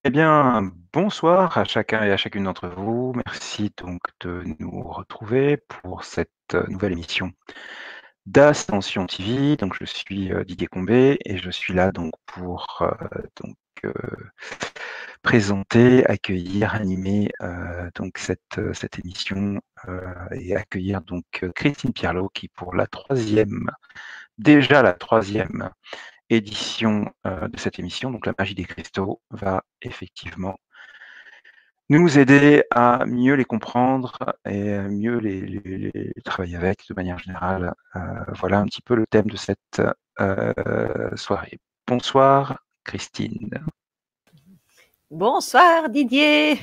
Eh bien, bonsoir à chacun et à chacune d'entre vous. Merci donc de nous retrouver pour cette nouvelle émission d'Ascension TV. Donc, je suis Didier Combet et je suis là donc pour donc euh, présenter, accueillir, animer donc cette émission et accueillir donc Christine Pierlot qui pour déjà la troisième édition de cette émission, donc la magie des cristaux, va effectivement nous aider à mieux les comprendre et à mieux les travailler avec de manière générale. Voilà un petit peu le thème de cette soirée. Bonsoir Christine. Bonsoir Didier,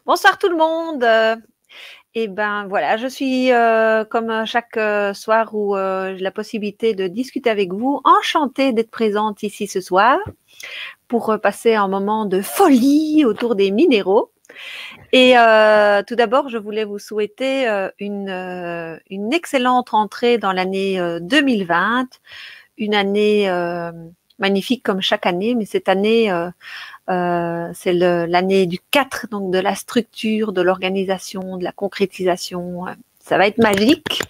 bonsoir tout le monde. Et ben voilà, je suis comme chaque soir où j'ai la possibilité de discuter avec vous, enchantée d'être présente ici ce soir pour passer un moment de folie autour des minéraux. Et tout d'abord, je voulais vous souhaiter une excellente rentrée dans l'année 2020, une année magnifique comme chaque année, mais cette année c'est l'année du 4, donc de la structure, de l'organisation, de la concrétisation. Ça va être magique.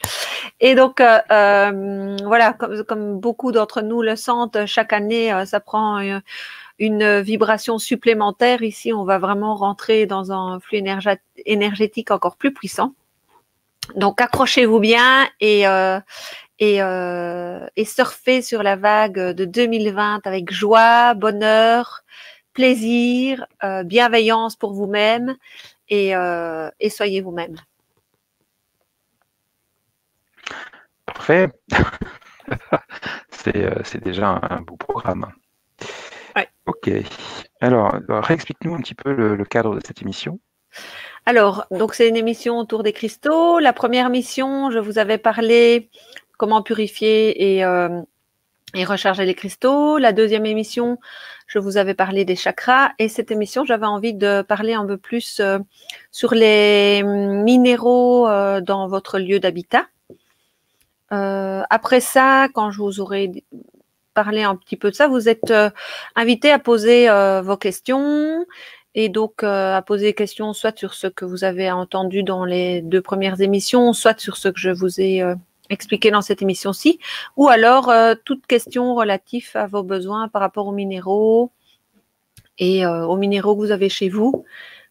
Et donc, voilà, comme beaucoup d'entre nous le sentent, chaque année, ça prend une vibration supplémentaire. Ici, on va vraiment rentrer dans un flux énergétique encore plus puissant. Donc, accrochez-vous bien et surfez sur la vague de 2020 avec joie, bonheur, plaisir, bienveillance pour vous-même et soyez vous-même. Parfait. C'est déjà un beau programme. Ouais. Ok. Alors, réexplique-nous un petit peu le cadre de cette émission. Alors, donc c'est une émission autour des cristaux. La première mission, je vous avais parlé comment purifier et recharger les cristaux. La deuxième émission, je vous avais parlé des chakras. Et cette émission, j'avais envie de parler un peu plus sur les minéraux dans votre lieu d'habitat. Après ça, quand je vous aurai parlé un petit peu de ça, vous êtes invité à poser vos questions et donc à poser des questions soit sur ce que vous avez entendu dans les 2 premières émissions, soit sur ce que je vous ai expliqué dans cette émission-ci, ou alors toute question relative à vos besoins par rapport aux minéraux et aux minéraux que vous avez chez vous.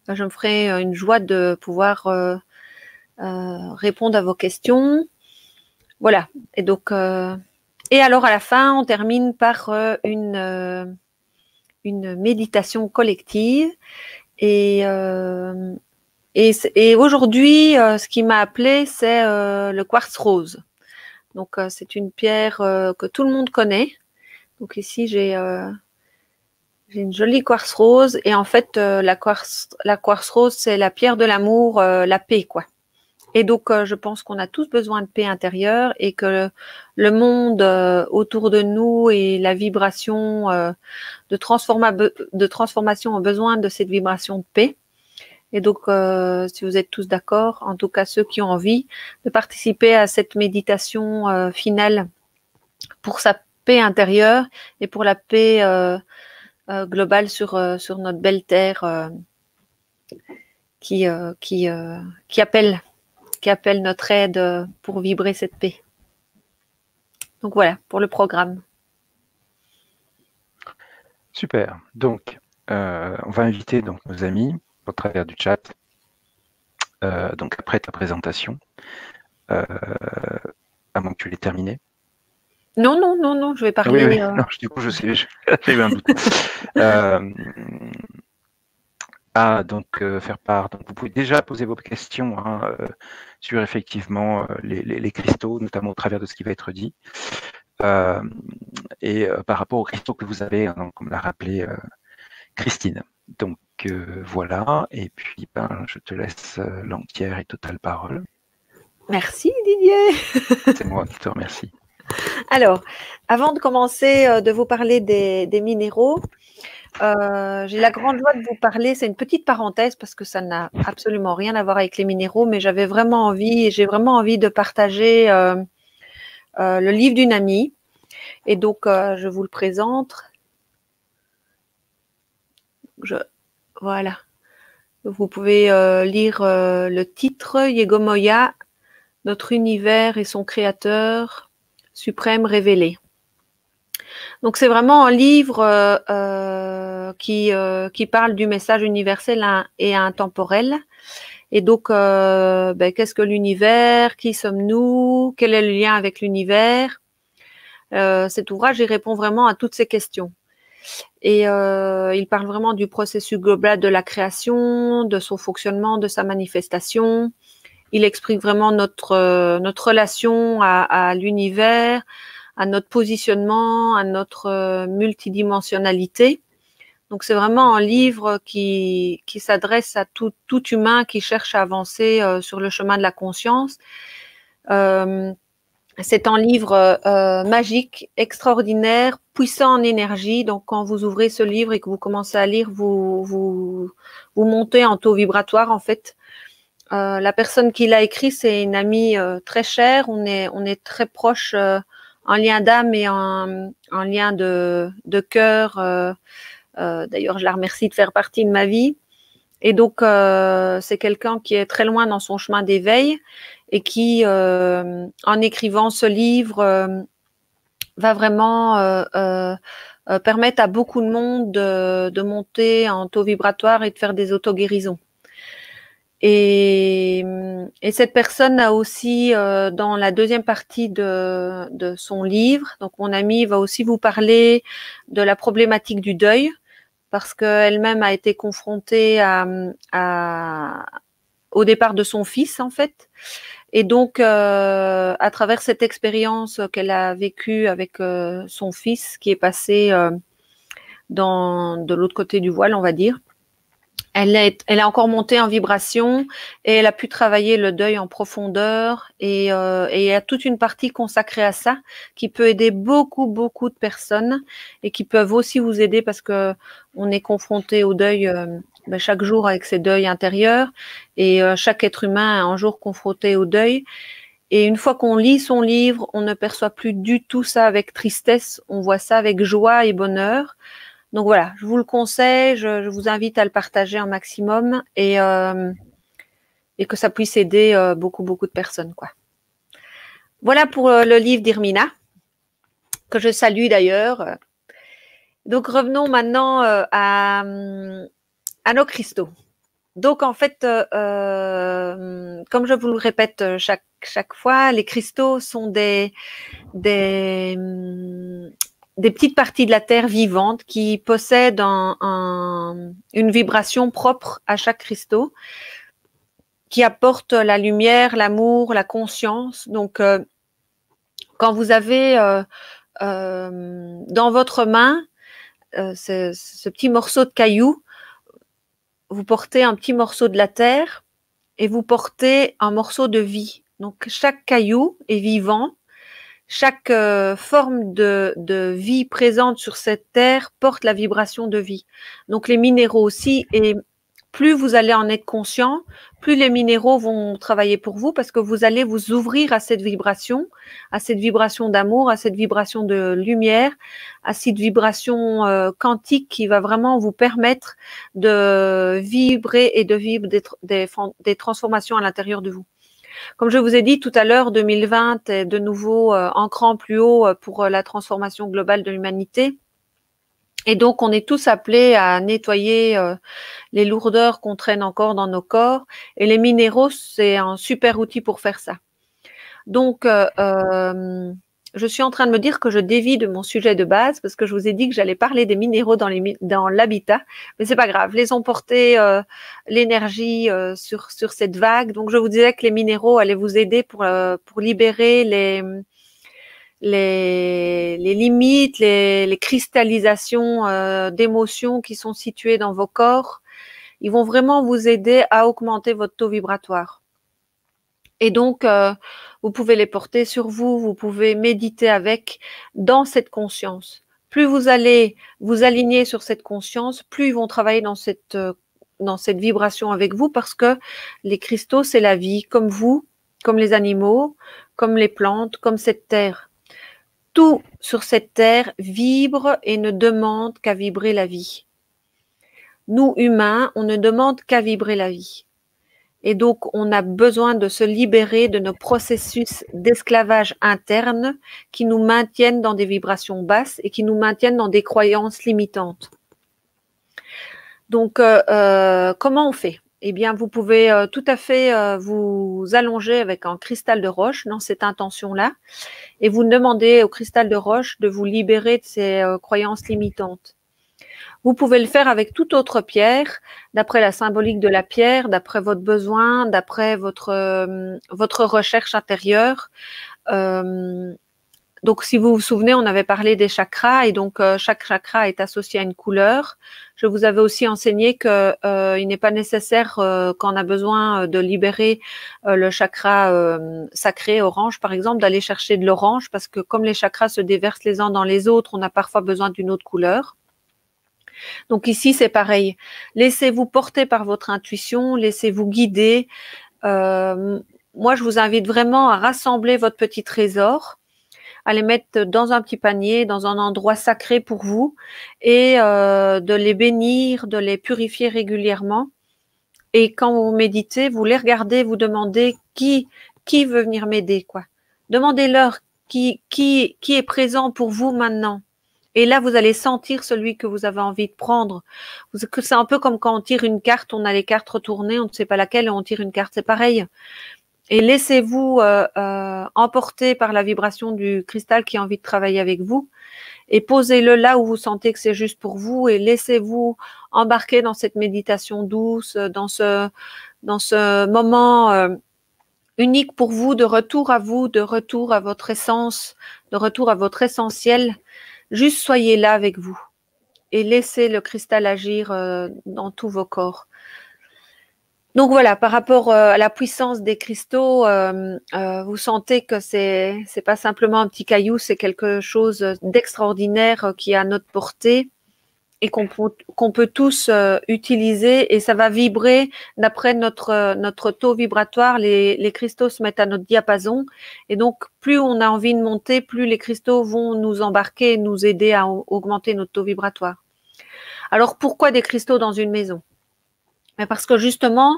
Je me ferai une joie de pouvoir répondre à vos questions. Voilà. Et donc, et alors à la fin, on termine par une méditation collective. Et aujourd'hui, ce qui m'a appelé, c'est le quartz rose. Donc, c'est une pierre que tout le monde connaît. Donc ici, j'ai une jolie quartz rose. Et en fait, la quartz rose, c'est la pierre de l'amour, la paix, quoi. Et donc, je pense qu'on a tous besoin de paix intérieure et que le monde autour de nous et la vibration de transformation ont besoin de cette vibration de paix. Et donc, si vous êtes tous d'accord, en tout cas ceux qui ont envie de participer à cette méditation finale pour sa paix intérieure et pour la paix globale sur notre belle terre qui appelle notre aide pour vibrer cette paix. Donc voilà, pour le programme. Super. Donc, on va inviter donc nos amis au travers du chat. Donc après ta présentation, à moins que tu l'aies terminé. Non, je vais parler. Oui. Non, du coup, j'ai eu un doute. Donc faire part. Donc, vous pouvez déjà poser vos questions sur effectivement les cristaux, notamment au travers de ce qui va être dit, et par rapport aux cristaux que vous avez, hein, comme l'a rappelé Christine. Donc voilà, et puis je te laisse l'entière et totale parole. Merci Didier. C'est moi qui te remercie. Alors, avant de commencer de vous parler des minéraux, j'ai la grande joie de vous parler, c'est une petite parenthèse parce que ça n'a absolument rien à voir avec les minéraux, mais j'ai vraiment envie de partager le livre d'une amie. Et donc, je vous le présente. Voilà. Vous pouvez lire le titre, Yegomoya, notre univers et son créateur suprême révélé. Donc c'est vraiment un livre qui parle du message universel et intemporel. Et donc, qu'est-ce que l'univers? Qui sommes-nous? Quel est le lien avec l'univers? Cet ouvrage, il répond vraiment à toutes ces questions. Et il parle vraiment du processus global de la création, de son fonctionnement, de sa manifestation. Il explique vraiment notre relation à l'univers, à notre positionnement, à notre multidimensionnalité. Donc c'est vraiment un livre qui s'adresse à tout humain qui cherche à avancer sur le chemin de la conscience. C'est un livre magique, extraordinaire, puissant en énergie. Donc quand vous ouvrez ce livre et que vous commencez à lire, vous montez en taux vibratoire en fait. La personne qui l'a écrit, c'est une amie très chère. On est très proches en lien d'âme et en lien de cœur. D'ailleurs, je la remercie de faire partie de ma vie. Et donc, c'est quelqu'un qui est très loin dans son chemin d'éveil et qui, en écrivant ce livre, va vraiment permettre à beaucoup de monde de monter en taux vibratoire et de faire des auto-guérisons. Et cette personne a aussi, dans la deuxième partie de son livre, donc mon amie va aussi vous parler de la problématique du deuil, parce qu'elle-même a été confrontée au départ de son fils, en fait. Et donc, à travers cette expérience qu'elle a vécue avec son fils, qui est passé de l'autre côté du voile, on va dire, elle a encore monté en vibration et elle a pu travailler le deuil en profondeur et il y a toute une partie consacrée à ça qui peut aider beaucoup de personnes et qui peuvent aussi vous aider parce que on est confronté au deuil chaque jour avec ses deuils intérieurs et chaque être humain est un jour confronté au deuil. Et une fois qu'on lit son livre, on ne perçoit plus du tout ça avec tristesse, on voit ça avec joie et bonheur. Donc voilà, je vous le conseille, je vous invite à le partager un maximum et que ça puisse aider beaucoup de personnes, quoi. Voilà pour le livre d'Irmina, que je salue d'ailleurs. Donc revenons maintenant à nos cristaux. Donc en fait, comme je vous le répète chaque fois, les cristaux sont des petites parties de la Terre vivante qui possèdent une vibration propre à chaque cristaux, qui apporte la lumière, l'amour, la conscience. Donc, quand vous avez dans votre main ce petit morceau de caillou, vous portez un petit morceau de la Terre et vous portez un morceau de vie. Donc, chaque caillou est vivant. Chaque forme de vie présente sur cette terre porte la vibration de vie. Donc les minéraux aussi, et plus vous allez en être conscient, plus les minéraux vont travailler pour vous parce que vous allez vous ouvrir à cette vibration d'amour, à cette vibration de lumière, à cette vibration quantique qui va vraiment vous permettre de vibrer et de vivre des transformations à l'intérieur de vous. Comme je vous ai dit tout à l'heure, 2020 est de nouveau un cran plus haut pour la transformation globale de l'humanité. Et donc, on est tous appelés à nettoyer les lourdeurs qu'on traîne encore dans nos corps. Et les minéraux, c'est un super outil pour faire ça. Donc, je suis en train de me dire que je dévie de mon sujet de base parce que je vous ai dit que j'allais parler des minéraux dans l'habitat, mais c'est pas grave. Laissons porter l'énergie sur cette vague. Donc, je vous disais que les minéraux allaient vous aider pour libérer les limites, les cristallisations d'émotions qui sont situées dans vos corps. Ils vont vraiment vous aider à augmenter votre taux vibratoire. Et donc, vous pouvez les porter sur vous, vous pouvez méditer avec dans cette conscience. Plus vous allez vous aligner sur cette conscience, plus ils vont travailler dans cette vibration avec vous parce que les cristaux, c'est la vie, comme vous, comme les animaux, comme les plantes, comme cette terre. Tout sur cette terre vibre et ne demande qu'à vibrer la vie. nous humains, on ne demande qu'à vibrer la vie. Et donc, on a besoin de se libérer de nos processus d'esclavage interne qui nous maintiennent dans des vibrations basses et qui nous maintiennent dans des croyances limitantes. Donc, comment on fait? Eh bien, vous pouvez tout à fait vous allonger avec un cristal de roche dans cette intention-là et vous demandez au cristal de roche de vous libérer de ces croyances limitantes. Vous pouvez le faire avec toute autre pierre, d'après la symbolique de la pierre, d'après votre besoin, d'après votre recherche intérieure. Donc, si vous vous souvenez, on avait parlé des chakras et donc chaque chakra est associé à une couleur. Je vous avais aussi enseigné que il n'est pas nécessaire quand on a besoin de libérer le chakra sacré orange, par exemple, d'aller chercher de l'orange parce que comme les chakras se déversent les uns dans les autres, on a parfois besoin d'une autre couleur. Donc ici, c'est pareil. Laissez-vous porter par votre intuition, laissez-vous guider. Moi, je vous invite vraiment à rassembler votre petit trésor, à les mettre dans un petit panier, dans un endroit sacré pour vous et de les bénir, de les purifier régulièrement. Et quand vous méditez, vous les regardez, vous demandez qui veut venir m'aider, quoi. Demandez-leur qui est présent pour vous maintenant. Et là, vous allez sentir celui que vous avez envie de prendre. C'est un peu comme quand on tire une carte, on a les cartes retournées, on ne sait pas laquelle, et on tire une carte, c'est pareil. Et laissez-vous emporter par la vibration du cristal qui a envie de travailler avec vous. Et posez-le là où vous sentez que c'est juste pour vous et laissez-vous embarquer dans cette méditation douce, dans ce moment unique pour vous, de retour à vous, de retour à votre essence, de retour à votre essentiel. Juste soyez là avec vous et laissez le cristal agir dans tous vos corps. Donc voilà, par rapport à la puissance des cristaux, vous sentez que c'est pas simplement un petit caillou, c'est quelque chose d'extraordinaire qui est à notre portée et qu'on peut tous utiliser et ça va vibrer d'après notre taux vibratoire. Les cristaux se mettent à notre diapason et donc plus on a envie de monter, plus les cristaux vont nous embarquer et nous aider à augmenter notre taux vibratoire. Alors pourquoi des cristaux dans une maison? Parce que justement,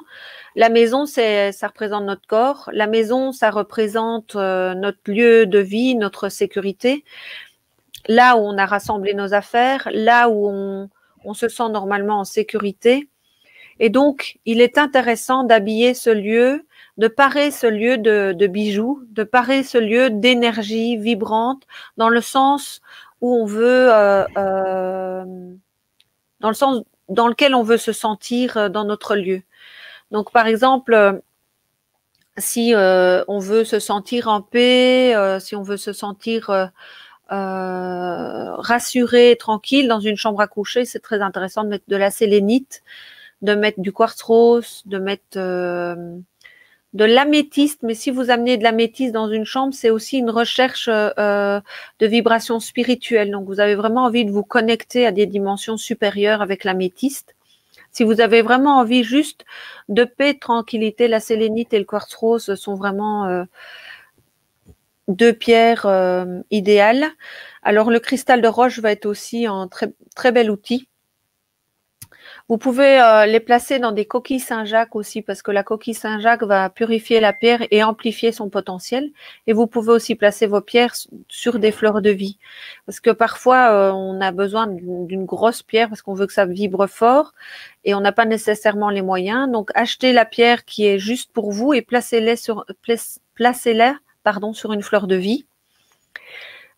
la maison, ça représente notre corps. La maison, ça représente notre lieu de vie, notre sécurité. Là où on a rassemblé nos affaires, là où on se sent normalement en sécurité. Et donc, il est intéressant d'habiller ce lieu, de parer ce lieu de bijoux, de parer ce lieu d'énergie vibrante, dans le sens où on veut, dans le sens dans lequel on veut se sentir dans notre lieu. Donc, par exemple, si on veut se sentir en paix, si on veut se sentir rassuré, tranquille dans une chambre à coucher, c'est très intéressant de mettre de la sélénite, de mettre du quartz rose, de mettre de l'améthyste. Mais si vous amenez de l'améthyste dans une chambre, c'est aussi une recherche de vibration spirituelle. Donc, vous avez vraiment envie de vous connecter à des dimensions supérieures avec l'améthyste. Si vous avez vraiment envie juste de paix, de tranquillité, la sélénite et le quartz rose sont vraiment deux pierres idéales. Alors, le cristal de roche va être aussi un très, très bel outil. Vous pouvez les placer dans des coquilles Saint-Jacques aussi parce que la coquille Saint-Jacques va purifier la pierre et amplifier son potentiel. Et vous pouvez aussi placer vos pierres sur des fleurs de vie parce que parfois on a besoin d'une grosse pierre parce qu'on veut que ça vibre fort et on n'a pas nécessairement les moyens. Donc achetez la pierre qui est juste pour vous et placez-la sur une fleur de vie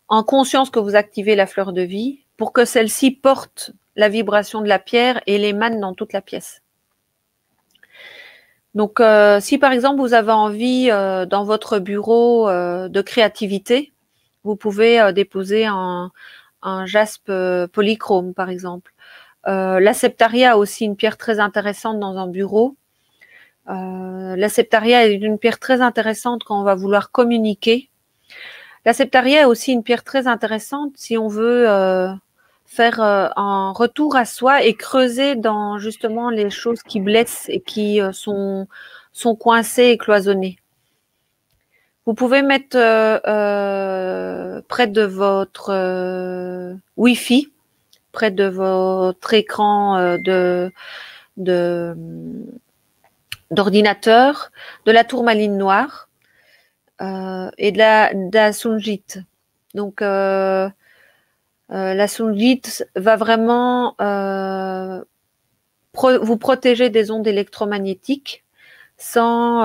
en conscience que vous activez la fleur de vie pour que celle-ci porte la vibration de la pierre et l'émane dans toute la pièce. Donc, si par exemple vous avez envie dans votre bureau de créativité, vous pouvez déposer un jaspe polychrome par exemple. La septaria a aussi une pierre très intéressante dans un bureau. La septaria est une pierre très intéressante quand on va vouloir communiquer. La septaria est aussi une pierre très intéressante si on veut faire un retour à soi et creuser dans justement les choses qui blessent et qui sont coincées et cloisonnées. Vous pouvez mettre près de votre Wi-Fi près de votre écran d'ordinateur, de la tourmaline noire et de la sungite. Donc, la sungite va vraiment vous protéger des ondes électromagnétiques sans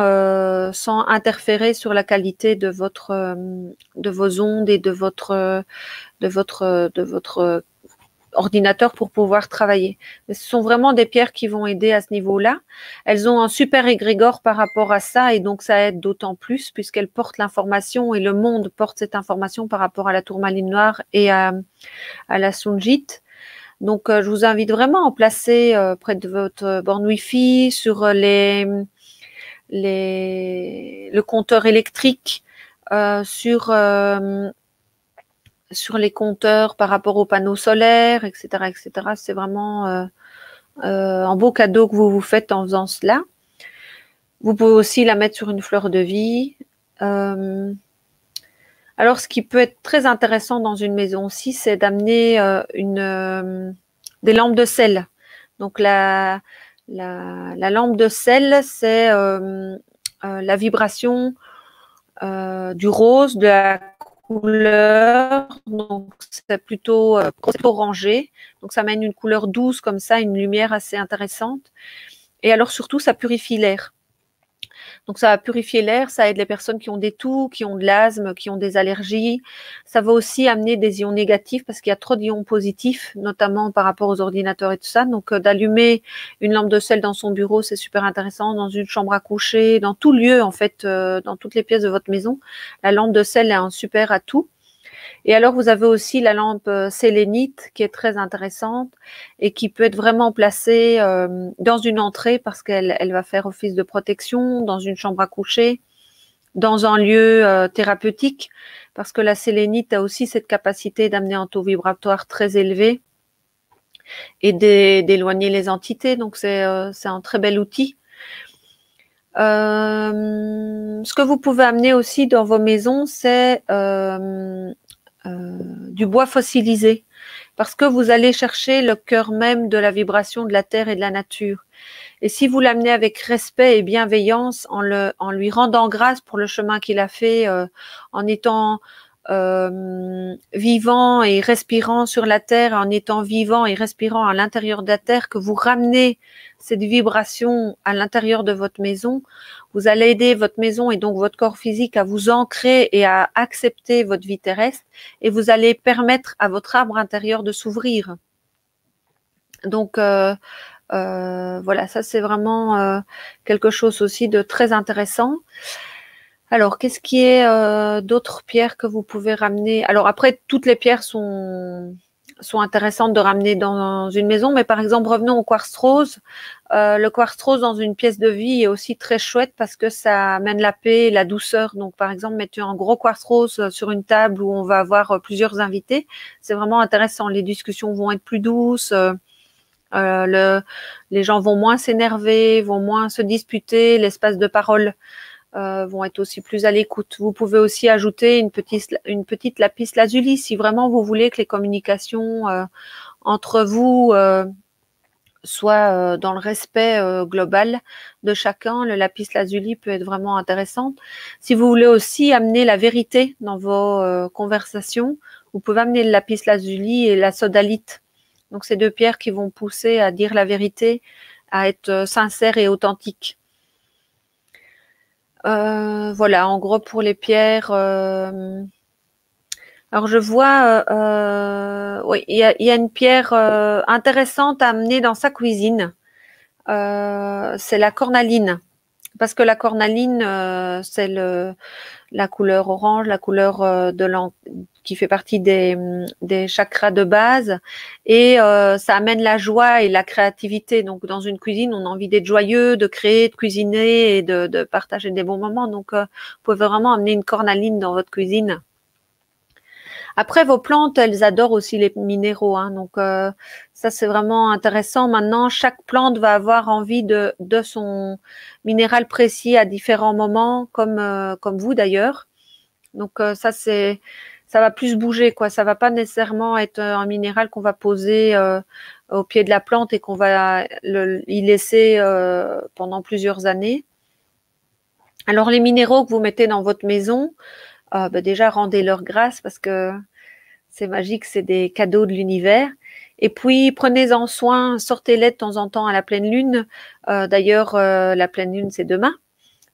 interférer sur la qualité de vos ondes et de votre ordinateur pour pouvoir travailler. Mais ce sont vraiment des pierres qui vont aider à ce niveau-là. Elles ont un super égrégore par rapport à ça et donc ça aide d'autant plus puisqu'elles portent l'information et le monde porte cette information par rapport à la tourmaline noire et à la sungite. Donc, je vous invite vraiment à en placer près de votre borne Wi-Fi, sur le compteur électrique, sur les compteurs par rapport aux panneaux solaires, etc., etc. C'est vraiment un beau cadeau que vous vous faites en faisant cela. Vous pouvez aussi la mettre sur une fleur de vie. Alors, ce qui peut être très intéressant dans une maison aussi, c'est d'amener des lampes de sel. Donc, la lampe de sel, c'est la vibration du rose, de la couleur. Donc, c'est plutôt orangé. Donc, ça mène une couleur douce comme ça, une lumière assez intéressante. Et alors, surtout, ça purifie l'air. Donc, ça va purifier l'air, ça aide les personnes qui ont des toux, qui ont de l'asthme, qui ont des allergies. Ça va aussi amener des ions négatifs parce qu'il y a trop d'ions positifs, notamment par rapport aux ordinateurs et tout ça. Donc, d'allumer une lampe de sel dans son bureau, c'est super intéressant. Dans une chambre à coucher, dans tout lieu, en fait, dans toutes les pièces de votre maison, la lampe de sel est un super atout. Et alors, vous avez aussi la lampe sélénite qui est très intéressante et qui peut être vraiment placée dans une entrée parce qu'elle va faire office de protection, dans une chambre à coucher, dans un lieu thérapeutique parce que la sélénite a aussi cette capacité d'amener un taux vibratoire très élevé et d'éloigner les entités. Donc, c'est un très bel outil. Ce que vous pouvez amener aussi dans vos maisons, c'est du bois fossilisé, parce que vous allez chercher le cœur même de la vibration de la terre et de la nature. Et si vous l'amenez avec respect et bienveillance, en lui rendant grâce pour le chemin qu'il a fait, en étant vivant et respirant sur la terre, en étant vivant et respirant à l'intérieur de la terre, que vous ramenez cette vibration à l'intérieur de votre maison, vous allez aider votre maison et donc votre corps physique à vous ancrer et à accepter votre vie terrestre et vous allez permettre à votre arbre intérieur de s'ouvrir. Donc, voilà, ça c'est vraiment quelque chose aussi de très intéressant. Alors, qu'est-ce qui est d'autres pierres que vous pouvez ramener? Alors après, toutes les pierres sont intéressantes de ramener dans une maison, mais par exemple, revenons au quartz rose. Le quartz rose dans une pièce de vie est aussi très chouette parce que ça amène la paix et la douceur. Donc, par exemple, mettre un gros quartz rose sur une table où on va avoir plusieurs invités, c'est vraiment intéressant. Les discussions vont être plus douces. Les gens vont moins s'énerver, vont moins se disputer, l'espace de parole vont être aussi plus à l'écoute. Vous pouvez aussi ajouter une petite lapis lazuli si vraiment vous voulez que les communications entre vous soient dans le respect global de chacun. Le lapis lazuli peut être vraiment intéressant. Si vous voulez aussi amener la vérité dans vos conversations, vous pouvez amener le lapis lazuli et la sodalite. Donc, c'est deux pierres qui vont pousser à dire la vérité, à être sincère et authentique. Voilà, en gros pour les pierres. Alors je vois, oui, il y a une pierre intéressante à amener dans sa cuisine. C'est la cornaline, parce que la cornaline, c'est la couleur orange, la couleur qui fait partie des chakras de base, et ça amène la joie et la créativité. Donc dans une cuisine, on a envie d'être joyeux, de créer, de cuisiner et de partager des bons moments. Donc vous pouvez vraiment amener une cornaline dans votre cuisine. Après, vos plantes, elles adorent aussi les minéraux, hein, donc ça c'est vraiment intéressant. Maintenant, chaque plante va avoir envie de son minéral précis à différents moments, comme vous d'ailleurs. Donc ça c'est ça va plus bouger, quoi. Ça va pas nécessairement être un minéral qu'on va poser au pied de la plante et qu'on va y laisser pendant plusieurs années. Alors les minéraux que vous mettez dans votre maison, déjà rendez-leur grâce parce que c'est magique, c'est des cadeaux de l'univers. Et puis prenez-en soin, sortez-les de temps en temps à la pleine lune. D'ailleurs, la pleine lune c'est demain.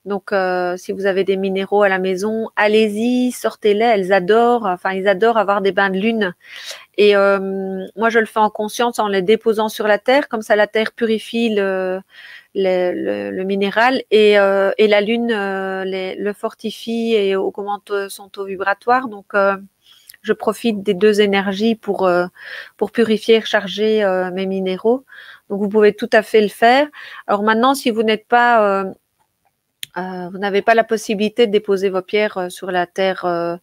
Donc, si vous avez des minéraux à la maison, allez-y, sortez-les. Elles adorent, enfin, ils adorent avoir des bains de lune. Et moi, je le fais en conscience en les déposant sur la terre, comme ça, la terre purifie le minéral et la lune le fortifie et augmente son taux vibratoire. Donc, je profite des deux énergies pour purifier et recharger mes minéraux. Donc, vous pouvez tout à fait le faire. Alors maintenant, si vous n'êtes pas vous n'avez pas la possibilité de déposer vos pierres sur la terre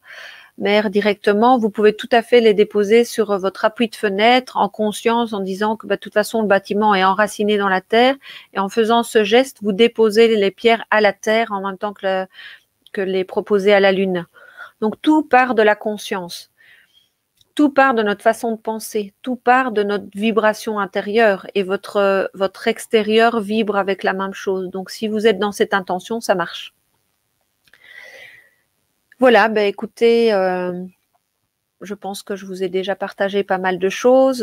mère directement, vous pouvez tout à fait les déposer sur votre appui de fenêtre en conscience en disant que de toute façon le bâtiment est enraciné dans la terre et en faisant ce geste, vous déposez les pierres à la terre en même temps que les proposer à la lune. Donc tout part de la conscience. Tout part de notre façon de penser, tout part de notre vibration intérieure et votre extérieur vibre avec la même chose. Donc, si vous êtes dans cette intention, ça marche. Voilà, écoutez, je pense que je vous ai déjà partagé pas mal de choses.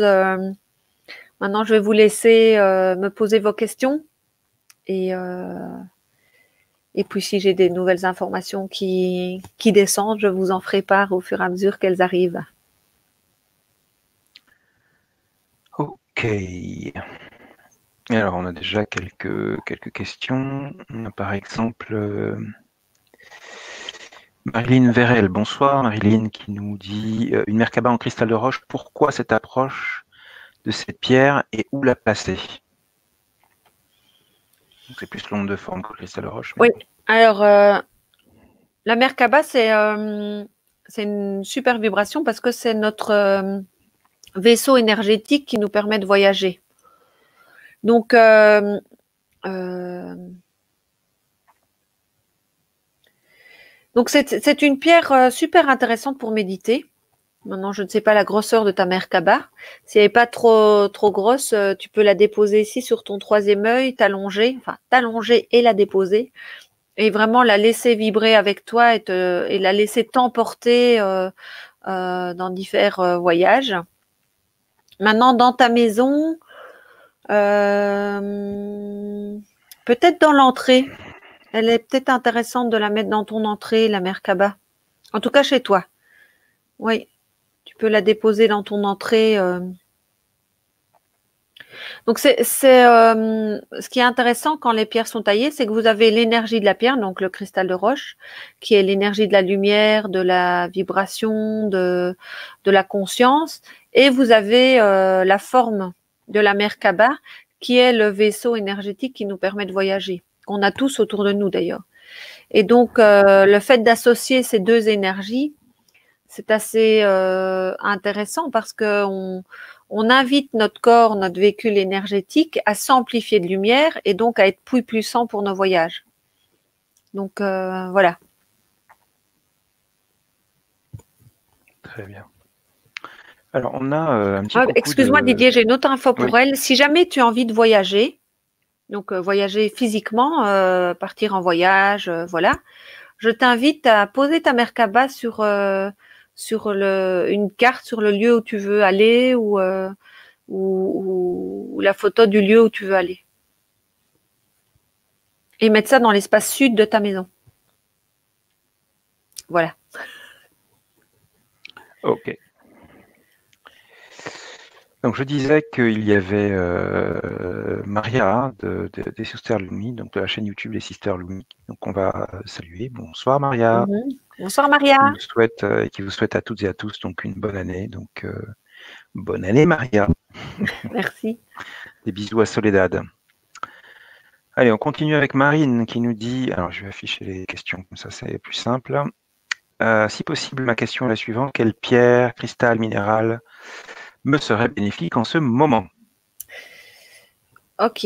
Maintenant, je vais vous laisser me poser vos questions et puis si j'ai des nouvelles informations qui descendent, je vous en ferai part au fur et à mesure qu'elles arrivent. Ok. Alors, on a déjà quelques questions. On a par exemple Marilyn Vérel. Bonsoir Marilyn, qui nous dit une Merkaba en cristal de roche, pourquoi cette approche de cette pierre et où la placer? C'est plus l'onde de forme que le cristal de roche. Oui, alors la Merkaba, c'est une super vibration parce que c'est notre vaisseau énergétique qui nous permet de voyager. Donc, c'est une pierre super intéressante pour méditer. Maintenant, je ne sais pas la grosseur de ta Merkaba. Si elle n'est pas trop grosse, tu peux la déposer ici sur ton troisième œil, t'allonger et la déposer. Et vraiment la laisser vibrer avec toi et la laisser t'emporter dans divers voyages. Maintenant, dans ta maison, peut-être dans l'entrée. Elle est peut-être intéressante de la mettre dans ton entrée, la Merkaba. En tout cas, chez toi. Oui, tu peux la déposer dans ton entrée. Donc, ce qui est intéressant quand les pierres sont taillées, c'est que vous avez l'énergie de la pierre, donc le cristal de roche, qui est l'énergie de la lumière, de la vibration, de la conscience, et vous avez la forme de la Merkaba, qui est le vaisseau énergétique qui nous permet de voyager, qu'on a tous autour de nous d'ailleurs. Et donc, le fait d'associer ces deux énergies, c'est assez intéressant parce que on invite notre corps, notre véhicule énergétique à s'amplifier de lumière et donc à être plus puissant pour nos voyages. Donc, voilà. Très bien. Alors, on a un petit coucou excuse-moi Didier, j'ai une autre info pour Oui. elle. Si jamais tu as envie de voyager, donc voyager physiquement, partir en voyage, voilà, je t'invite à poser ta Merkaba sur une carte sur le lieu où tu veux aller ou la photo du lieu où tu veux aller. Et mettre ça dans l'espace sud de ta maison. Voilà. Ok. Donc je disais qu'il y avait Maria des Sisters Lumi, donc de la chaîne YouTube des Sisters Lumi. Donc on va saluer. Bonsoir Maria. Bonsoir Maria. Qui vous souhaite à toutes et à tous donc une bonne année. Donc bonne année Maria. Merci. Des bisous à Soledad. Allez, on continue avec Marine qui nous dit, alors je vais afficher les questions comme ça c'est plus simple. Si possible, ma question est la suivante. Quelle pierre, cristal, minéral me serait bénéfique en ce moment? Ok.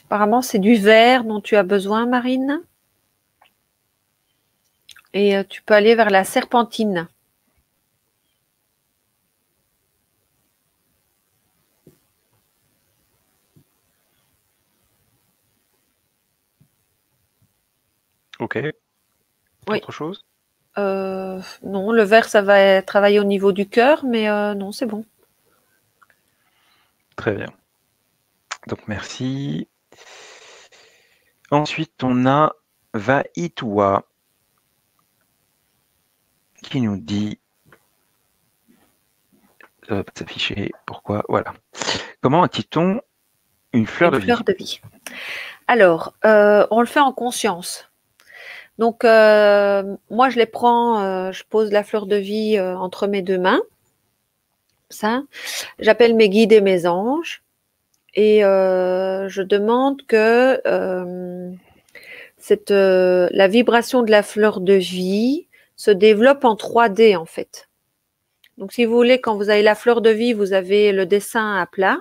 Apparemment, c'est du verre dont tu as besoin, Marine. Et tu peux aller vers la serpentine. Ok. Oui. Autre chose? Non, le vert, ça va travailler au niveau du cœur, mais non, c'est bon. Très bien. Donc merci. Ensuite, on a Vaitoua qui nous dit, ça va pas s'afficher, pourquoi? Voilà. Comment a-t-on une fleur Une de vie? fleur de vie. Alors, on le fait en conscience. Donc, moi, je les prends, je pose la fleur de vie entre mes deux mains. Ça, j'appelle mes guides et mes anges. Et je demande que la vibration de la fleur de vie se développe en 3D en fait. Donc si vous voulez, quand vous avez la fleur de vie, vous avez le dessin à plat.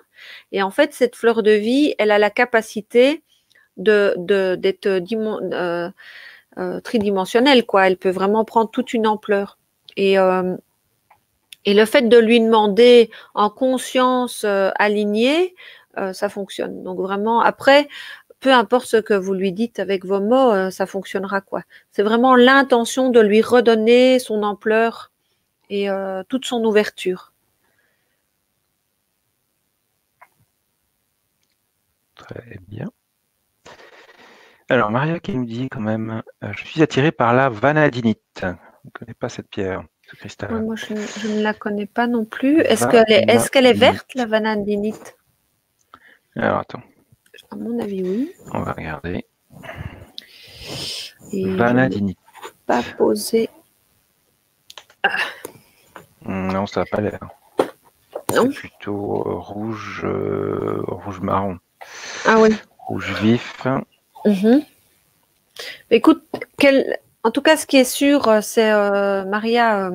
Et en fait, cette fleur de vie, elle a la capacité d'être tridimensionnelle, quoi. Elle peut vraiment prendre toute une ampleur. Et le fait de lui demander en conscience alignée, ça fonctionne. Donc vraiment, après, peu importe ce que vous lui dites avec vos mots, ça fonctionnera quoi. C'est vraiment l'intention de lui redonner son ampleur et toute son ouverture. Très bien. Alors, Maria qui nous dit quand même, je suis attirée par la vanadinite. Je ne connais pas cette pierre, ce cristal. Ouais, moi, je ne la connais pas non plus. Est-ce qu'elle est verte, la vanadinite? Alors, attends. À mon avis, oui. On va regarder. Et Vanadinite. je n'ai pas posé. Non, ça n'a pas l'air. Non. C'est plutôt rouge marron. Ah oui. Rouge vif. Mm-hmm. Écoute, en tout cas, ce qui est sûr, c'est Maria.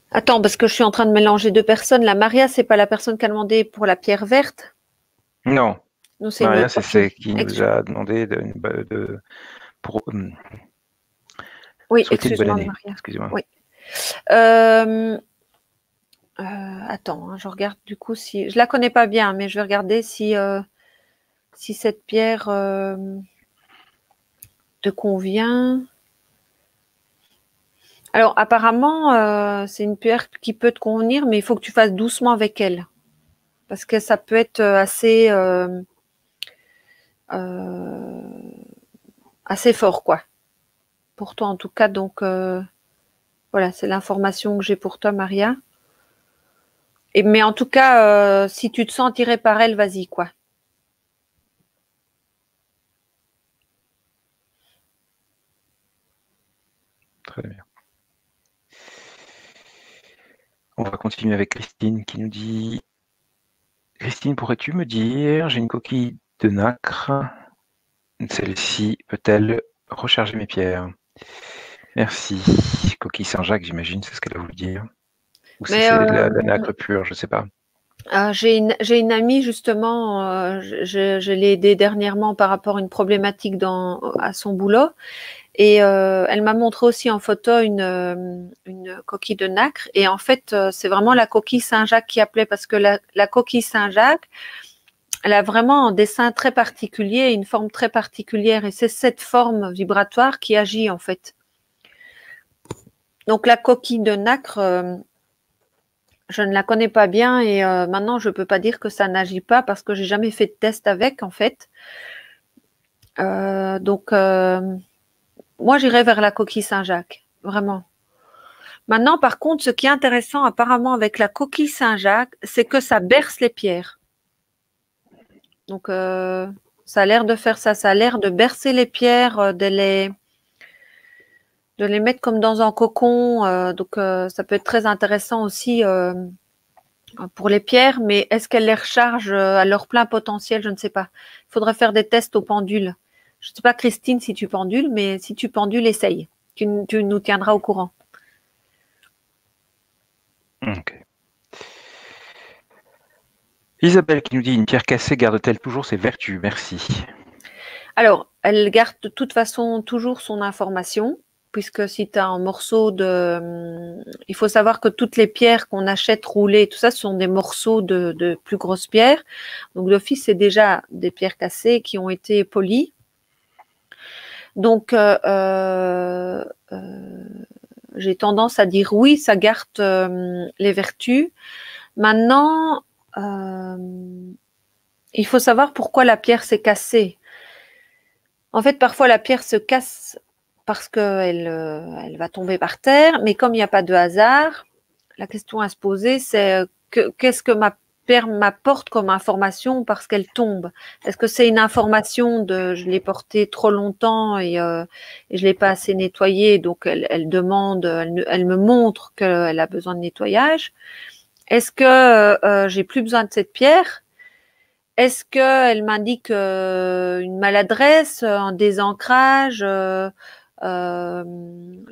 Attends, parce que je suis en train de mélanger deux personnes. La Maria, c'est pas la personne qui a demandé pour la pierre verte. Non, Non, c'est une Maria, autre. c'est Ok. celle qui nous a demandé pour Oui, souhaiter une bonne excuse-moi, année. Maria. Excusez-moi. Oui. Euh, attends, je regarde du coup si je la connais pas bien, mais je vais regarder si cette pierre te convient. Alors apparemment, c'est une pierre qui peut te convenir, mais il faut que tu fasses doucement avec elle, parce que ça peut être euh, assez fort, quoi. Pour toi en tout cas. Donc voilà, c'est l'information que j'ai pour toi, Maria. Mais en tout cas, si tu te sens tiré par elle, vas-y, quoi. Très bien. On va continuer avec Christine qui nous dit, Christine, pourrais-tu me dire, j'ai une coquille de nacre, celle-ci peut-elle recharger mes pierres? Merci. Coquille Saint-Jacques, j'imagine, c'est ce qu'elle a voulu dire. Ou si Mais c'est de la nacre pure, je ne sais pas. j'ai une amie justement, je l'ai aidée dernièrement par rapport à une problématique à son boulot, et elle m'a montré aussi en photo une coquille de nacre, et en fait c'est vraiment la coquille Saint-Jacques qui appelait, parce que la coquille Saint-Jacques, elle a vraiment un dessin très particulier, une forme très particulière, et c'est cette forme vibratoire qui agit en fait. Donc la coquille de nacre, je ne la connais pas bien, et maintenant je peux pas dire que ça n'agit pas parce que j'ai jamais fait de test avec en fait. Donc moi j'irais vers la coquille Saint-Jacques, vraiment. Maintenant par contre, ce qui est intéressant apparemment avec la coquille Saint-Jacques, c'est que ça berce les pierres. Donc ça a l'air de faire ça, ça a l'air de bercer les pierres, de les mettre comme dans un cocon. Donc ça peut être très intéressant aussi pour les pierres, mais est-ce qu'elles les rechargent à leur plein potentiel? Je ne sais pas. Il faudrait faire des tests au pendule. Je ne sais pas, Christine, si tu pendules, mais si tu pendules, essaye. Tu nous tiendras au courant. Ok. Isabelle qui nous dit: une pierre cassée garde-t-elle toujours ses vertus? Merci. Alors, elle garde de toute façon toujours son information, puisque si tu as un morceau de... Il faut savoir que toutes les pierres qu'on achète roulées, tout ça, ce sont des morceaux de plus grosses pierres. Donc, d'office, c'est déjà des pierres cassées qui ont été polies. Donc, j'ai tendance à dire oui, ça garde les vertus. Maintenant, il faut savoir pourquoi la pierre s'est cassée. En fait, parfois la pierre se casse parce qu'elle elle va tomber par terre, mais comme il n'y a pas de hasard, la question à se poser, c'est qu'est-ce que ma pierre m'apporte comme information parce qu'elle tombe? Est-ce que c'est une information de je l'ai portée trop longtemps et je l'ai pas assez nettoyée, donc elle demande, elle me montre qu'elle a besoin de nettoyage? Est-ce que j'ai plus besoin de cette pierre? Est-ce qu'elle m'indique une maladresse, un désancrage, le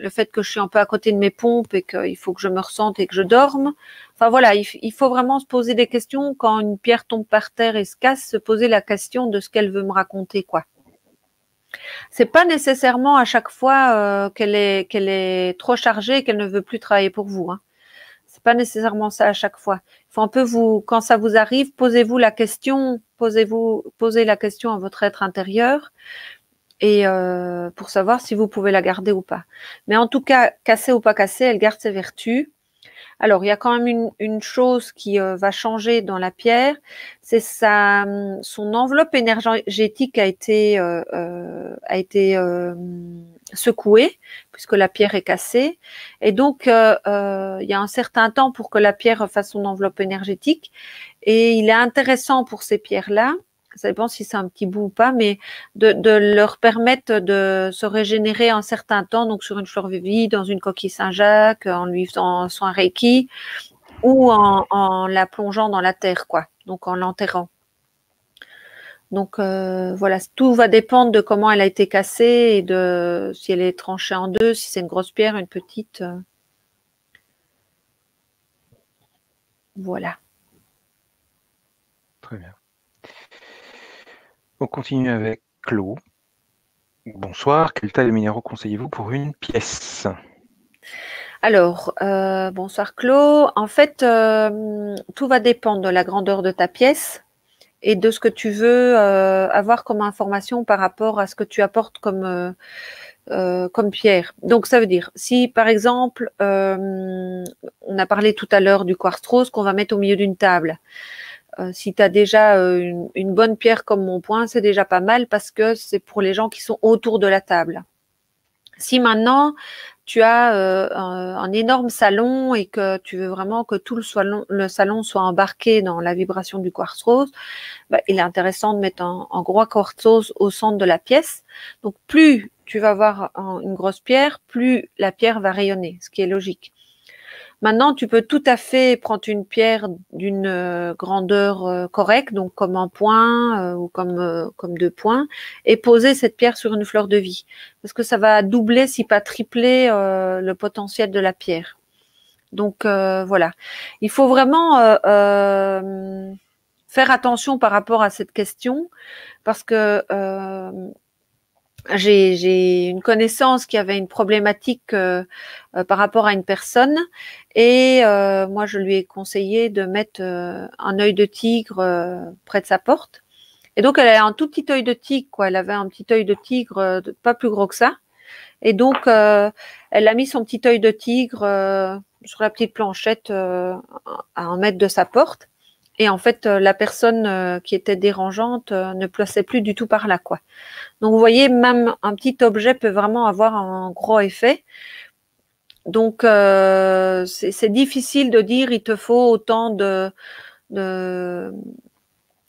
fait que je suis un peu à côté de mes pompes et qu'il faut que je me ressente et que je dorme? Enfin voilà, il faut vraiment se poser des questions quand une pierre tombe par terre et se casse, se poser la question de ce qu'elle veut me raconter, quoi. C'est pas nécessairement à chaque fois qu'elle est trop chargée et qu'elle ne veut plus travailler pour vous, hein. C'est pas nécessairement ça à chaque fois. Il faut un peu quand ça vous arrive, posez-vous la question, posez la question à votre être intérieur et pour savoir si vous pouvez la garder ou pas. Mais en tout cas, cassée ou pas cassée, elle garde ses vertus. Alors, il y a quand même une chose qui va changer dans la pierre, c'est son enveloppe énergétique a été secouée puisque la pierre est cassée. Et donc, il y a un certain temps pour que la pierre fasse son enveloppe énergétique. Et il est intéressant pour ces pierres-là, ça dépend si c'est un petit bout ou pas, mais de leur permettre de se régénérer un certain temps, donc sur une fleur vide, dans une coquille Saint-Jacques, en lui faisant un soin Reiki, ou en la plongeant dans la terre, quoi, donc en l'enterrant. Donc voilà, tout va dépendre de comment elle a été cassée et de si elle est tranchée en deux, si c'est une grosse pierre, une petite. Voilà. Très bien. On continue avec Claude. Bonsoir, quelle taille de minéraux conseillez-vous pour une pièce? Alors, bonsoir Claude. En fait, tout va dépendre de la grandeur de ta pièce et de ce que tu veux avoir comme information par rapport à ce que tu apportes comme pierre. Donc, ça veut dire, si par exemple, on a parlé tout à l'heure du quartz rose qu'on va mettre au milieu d'une table. Si tu as déjà une bonne pierre comme mon poing, c'est déjà pas mal parce que c'est pour les gens qui sont autour de la table. Si maintenant tu as un énorme salon et que tu veux vraiment que tout le salon soit embarqué dans la vibration du quartz rose, bah, il est intéressant de mettre un gros quartz rose au centre de la pièce. Donc plus tu vas avoir une grosse pierre, plus la pierre va rayonner, ce qui est logique. Maintenant, tu peux tout à fait prendre une pierre d'une grandeur correcte, donc comme un point ou comme 2 points, et poser cette pierre sur une fleur de vie, parce que ça va doubler, si pas tripler, le potentiel de la pierre. Donc voilà, il faut vraiment faire attention par rapport à cette question, parce que j'ai une connaissance qui avait une problématique par rapport à une personne et moi je lui ai conseillé de mettre un œil de tigre près de sa porte. Et donc elle a un tout petit œil de tigre, quoi. Elle avait un petit œil de tigre pas plus gros que ça. Et donc elle a mis son petit œil de tigre sur la petite planchette à 1 mètre de sa porte. Et en fait, la personne qui était dérangeante ne plaçait plus du tout par là, quoi. Donc, vous voyez, même un petit objet peut vraiment avoir un gros effet. Donc, c'est difficile de dire il te faut autant de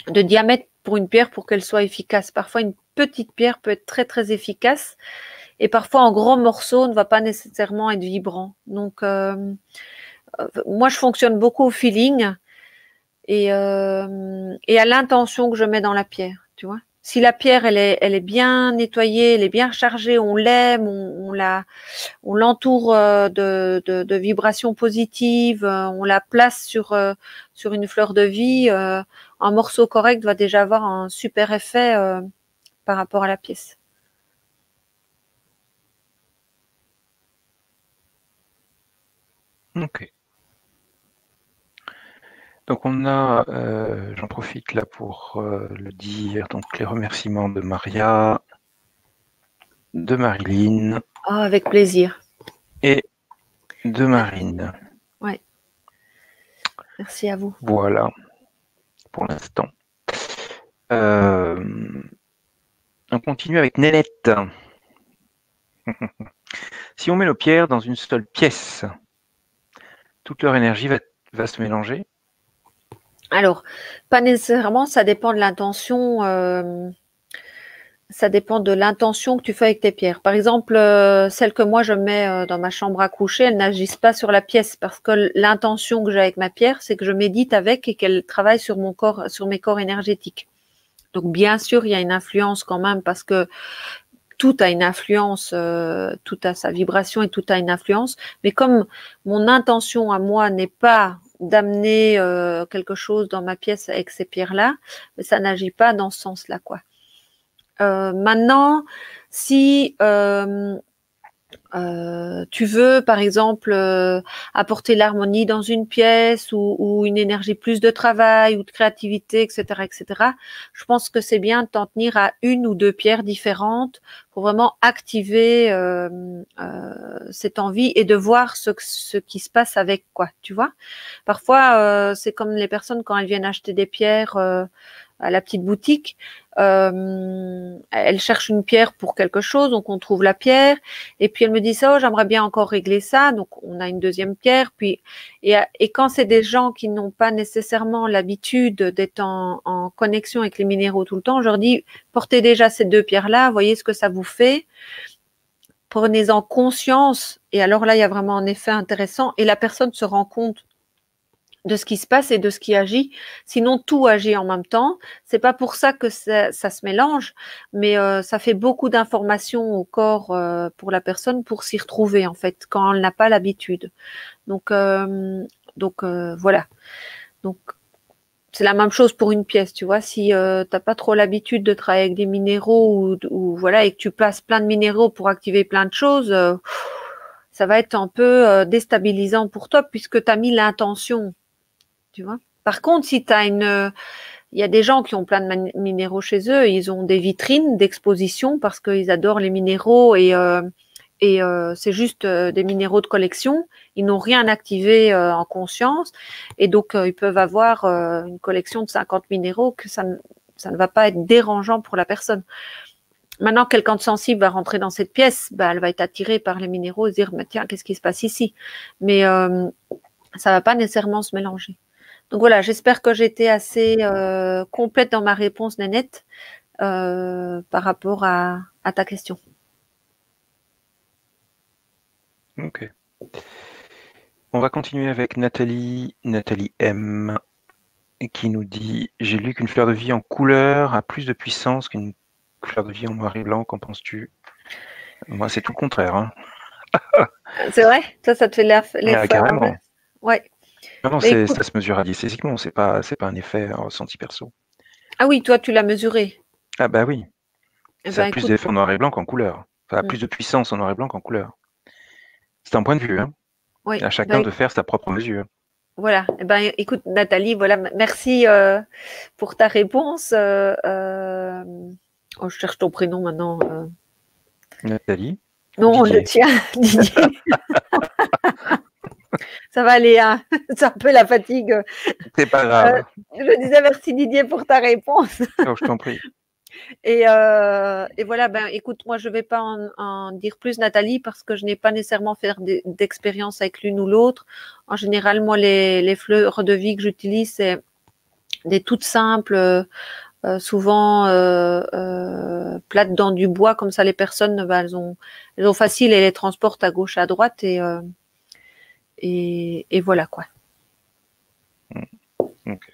diamètre pour une pierre pour qu'elle soit efficace. Parfois, une petite pierre peut être très, très efficace. Et parfois, un gros morceau ne va pas nécessairement être vibrant. Donc, moi, je fonctionne beaucoup au feeling et à l'intention que je mets dans la pierre, tu vois. Si la pierre, elle est bien nettoyée, elle est bien chargée, on l'aime, on l'entoure de vibrations positives, on la place sur une fleur de vie, un morceau correct va déjà avoir un super effet par rapport à la pièce. Ok. Donc on a, j'en profite là pour le dire, donc les remerciements de Maria, de Marilyn Avec plaisir. et de Marine. Ouais. Merci à vous. Voilà, pour l'instant. On continue avec Nénette. Si on met nos pierres dans une seule pièce, toute leur énergie va se mélanger? Alors, pas nécessairement, ça dépend de l'intention. Ça dépend de l'intention que tu fais avec tes pierres. Par exemple, celles que moi je mets dans ma chambre à coucher, elles n'agissent pas sur la pièce parce que l'intention que j'ai avec ma pierre, c'est que je médite avec et qu'elle travaille sur mon corps, sur mes corps énergétiques. Donc bien sûr, il y a une influence quand même parce que tout a une influence, tout a sa vibration et tout a une influence. Mais comme mon intention à moi n'est pas d'amener quelque chose dans ma pièce avec ces pierres-là, ça n'agit pas dans ce sens-là, quoi. Maintenant, si tu veux, par exemple, apporter l'harmonie dans une pièce ou une énergie plus de travail ou de créativité, etc., je pense que c'est bien de t'en tenir à une ou deux pierres différentes pour vraiment activer cette envie et de voir ce qui se passe avec, quoi, tu vois. Parfois, c'est comme les personnes quand elles viennent acheter des pierres à la petite boutique. Elle cherche une pierre pour quelque chose, donc on trouve la pierre, et puis elle me dit ça, oh, j'aimerais bien encore régler ça, donc on a une deuxième pierre, puis et quand c'est des gens qui n'ont pas nécessairement l'habitude d'être en connexion avec les minéraux tout le temps, je leur dis portez déjà ces deux pierres-là, voyez ce que ça vous fait, prenez-en conscience, et alors là il y a vraiment un effet intéressant, et la personne se rend compte de ce qui se passe et de ce qui agit. Sinon, tout agit en même temps. C'est pas pour ça que ça se mélange, mais ça fait beaucoup d'informations au corps pour la personne pour s'y retrouver en fait quand elle n'a pas l'habitude. Donc, voilà. Donc c'est la même chose pour une pièce, tu vois. Si t'as pas trop l'habitude de travailler avec des minéraux ou voilà et que tu places plein de minéraux pour activer plein de choses. Ça va être un peu déstabilisant pour toi puisque tu as mis l'intention. Tu vois. Par contre, si tu as il y a des gens qui ont plein de minéraux chez eux, ils ont des vitrines d'exposition parce qu'ils adorent les minéraux et c'est juste des minéraux de collection. Ils n'ont rien activé en conscience et donc ils peuvent avoir une collection de 50 minéraux que ça ne va pas être dérangeant pour la personne. Maintenant, quelqu'un de sensible va rentrer dans cette pièce, bah, elle va être attirée par les minéraux et se dire, tiens, qu'est-ce qui se passe ici? Mais ça va pas nécessairement se mélanger. Donc voilà, j'espère que j'étais assez complète dans ma réponse, Nénette, par rapport à ta question. Ok. On va continuer avec Nathalie M, qui nous dit « J'ai lu qu'une fleur de vie en couleur a plus de puissance qu'une fleur de vie en noir et blanc, qu'en penses-tu » Moi, c'est tout le contraire. Hein. C'est vrai? Ça te fait l'effet carrément. inverse? Ouais. Non, écoute... ça se mesure radiesthésiquement, c'est pas un effet ressenti perso. Ah oui, toi, tu l'as mesuré. Ah bah oui. Ça a plus écoute... d'effet en noir et blanc qu'en couleur. Ça a plus de puissance en noir et blanc qu'en couleur. C'est un point de vue. Hein. Oui. À chacun de faire sa propre mesure. Voilà. Écoute, Nathalie, voilà, merci pour ta réponse. Oh, je cherche ton prénom maintenant. Nathalie. Non, Didier. le tien, Didier. Ça va aller, hein. C'est un peu la fatigue. C'est pas grave. Je disais merci Didier pour ta réponse. Oh, je t'en prie. Et voilà, écoute, moi je vais pas en dire plus, Nathalie, parce que je n'ai pas nécessairement fait d'expérience avec l'une ou l'autre. En général, moi, les fleurs de vie que j'utilise, c'est des toutes simples, souvent plates dans du bois, comme ça les personnes, elles ont facile et les transportent à gauche, à droite, et voilà quoi. Okay.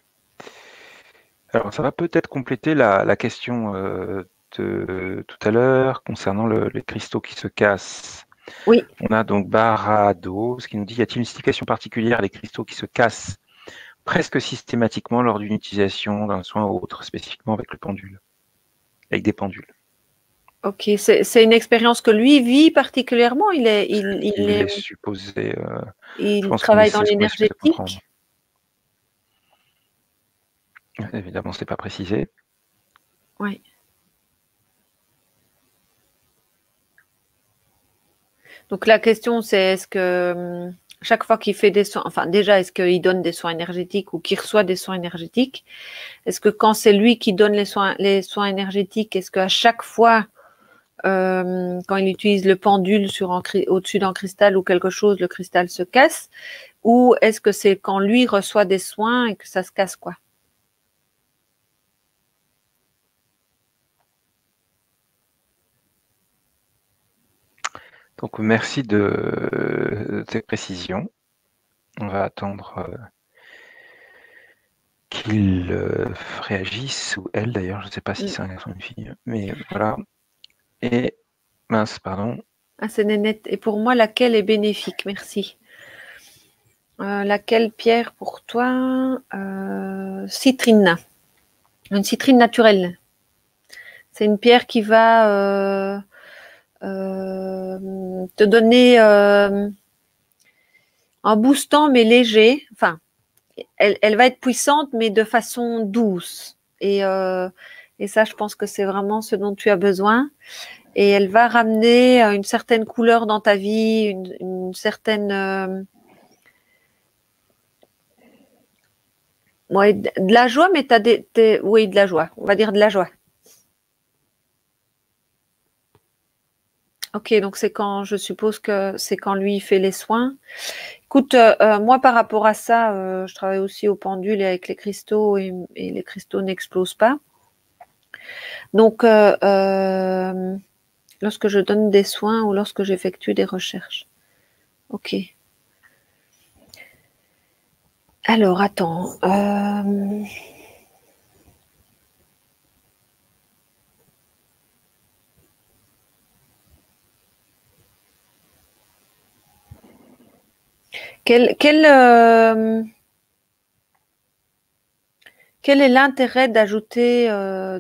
Alors, ça va peut-être compléter la question de tout à l'heure concernant les cristaux qui se cassent. Oui. On a donc Barado, ce qui nous dit, y a-t-il une signification particulière des cristaux qui se cassent presque systématiquement lors d'une utilisation d'un soin ou autre, spécifiquement avec le pendule, avec des pendules? Ok, c'est une expérience que lui vit particulièrement. Il est supposé, je Il pense qu'on est, travaille dans c'est ce qu'on est supposé comprendre. l'énergétique. Évidemment, ce n'est pas précisé. Oui. Donc la question, c'est est-ce que chaque fois qu'il fait des soins, enfin déjà, est-ce qu'il donne des soins énergétiques ou qu'il reçoit des soins énergétiques? Est-ce que quand c'est lui qui donne les soins énergétiques, est-ce qu'à chaque fois, quand il utilise le pendule au-dessus d'un cristal ou quelque chose, le cristal se casse? Ou est-ce que c'est quand lui reçoit des soins et que ça se casse, quoi? Donc, merci de tes précisions. On va attendre qu'il réagisse, ou elle d'ailleurs, je ne sais pas si c'est un garçon ou une fille, mais voilà. Et, mince, pardon. Ah, c'est nénette. Et pour moi, laquelle est bénéfique? Merci. Laquelle pierre pour toi? Citrine. Une citrine naturelle. C'est une pierre qui va te donner un boostant mais léger. Enfin, elle va être puissante mais de façon douce. Et ça, je pense que c'est vraiment ce dont tu as besoin. Et elle va ramener une certaine couleur dans ta vie, une certaine ouais, de la joie, mais oui, de la joie. On va dire de la joie. Ok, donc c'est quand, je suppose que c'est quand lui fait les soins. Écoute, moi par rapport à ça, je travaille aussi au pendule et avec les cristaux et les cristaux n'explosent pas. Donc, lorsque je donne des soins ou lorsque j'effectue des recherches. Ok. Alors, attends. Quel est l'intérêt d'ajouter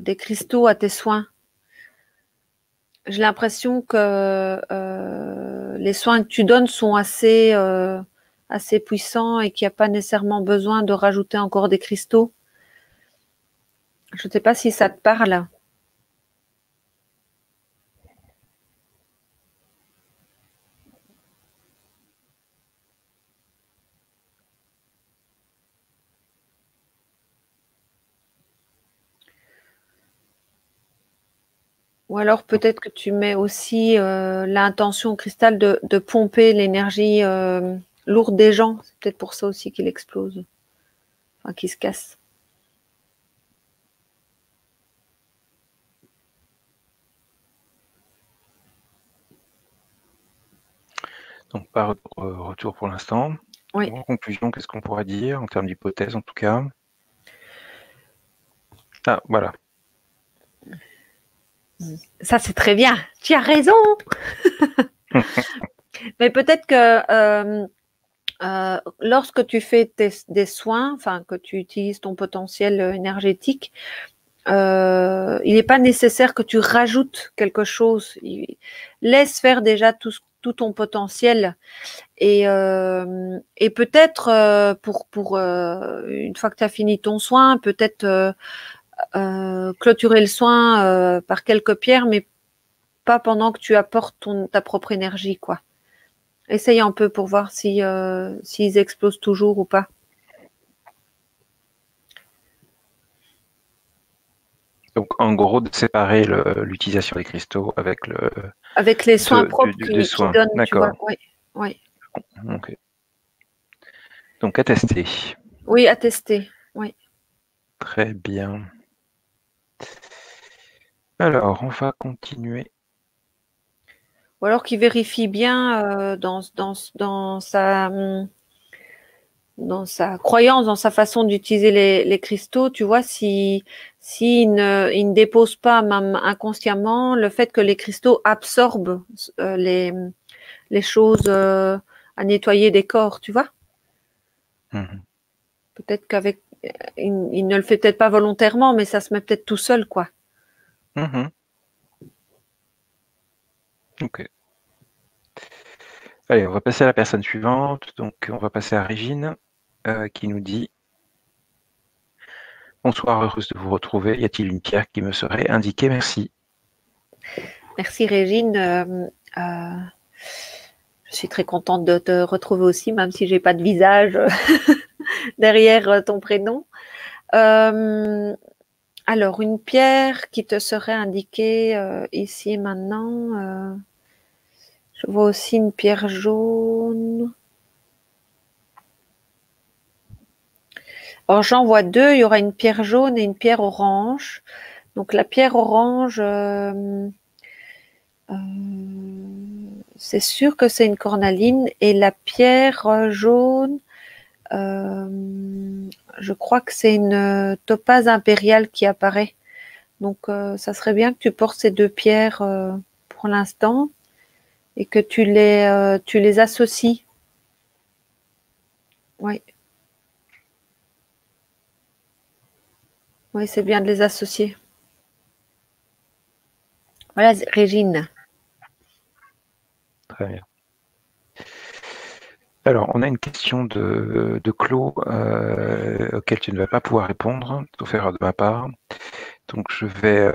des cristaux à tes soins? J'ai l'impression que les soins que tu donnes sont assez puissants et qu'il n'y a pas nécessairement besoin de rajouter encore des cristaux. Je ne sais pas si ça te parle. Ou alors peut-être que tu mets aussi l'intention au cristal de pomper l'énergie lourde des gens. C'est peut-être pour ça aussi qu'il explose, enfin qu'il se casse. Donc, pas retour pour l'instant. Oui. En conclusion, qu'est-ce qu'on pourrait dire en termes d'hypothèse, en tout cas? Ah, voilà. Ça, c'est très bien. Tu as raison. Mais peut-être que lorsque tu fais des soins, enfin que tu utilises ton potentiel énergétique, il n'est pas nécessaire que tu rajoutes quelque chose. Laisse faire déjà tout ton potentiel et peut-être pour une fois que tu as fini ton soin, peut-être clôturer le soin par quelques pierres, mais pas pendant que tu apportes ta propre énergie, quoi. Essaye un peu pour voir s'ils explosent toujours ou pas. Donc, en gros, de séparer l'utilisation des cristaux avec les soins propres du qu'ils soin. donnent, tu vois. D'accord. Oui, oui. Okay. Donc, à tester. Oui, à tester. Oui. Très bien. Alors, on va continuer. Ou alors qu'il vérifie bien dans sa dans sa croyance, dans sa façon d'utiliser les cristaux, tu vois, il ne dépose pas, même inconsciemment, le fait que les cristaux absorbent les choses à nettoyer des corps, tu vois. Mhm. Peut-être qu'avec, il ne le fait peut-être pas volontairement, mais ça se met peut-être tout seul, quoi. Mhm. Ok. Allez, on va passer à la personne suivante. Donc, on va passer à Régine, qui nous dit: Bonsoir, heureuse de vous retrouver. Y a-t-il une pierre qui me serait indiquée? Merci. Merci Régine. Je suis très contente de te retrouver aussi, même si j'ai pas de visage derrière ton prénom. Alors, une pierre qui te serait indiquée ici et maintenant. Je vois aussi une pierre jaune. Alors, j'en vois deux. Il y aura une pierre jaune et une pierre orange. Donc, la pierre orange, euh, c'est sûr que c'est une cornaline. Et la pierre jaune, je crois que c'est une topaze impériale qui apparaît. Donc, ça serait bien que tu portes ces deux pierres pour l'instant et que tu les associes. Oui, oui, c'est bien de les associer. Voilà, Régine. Très bien. Alors, on a une question de Claude auquel tu ne vas pas pouvoir répondre, sauf erreur de ma part. Donc, je vais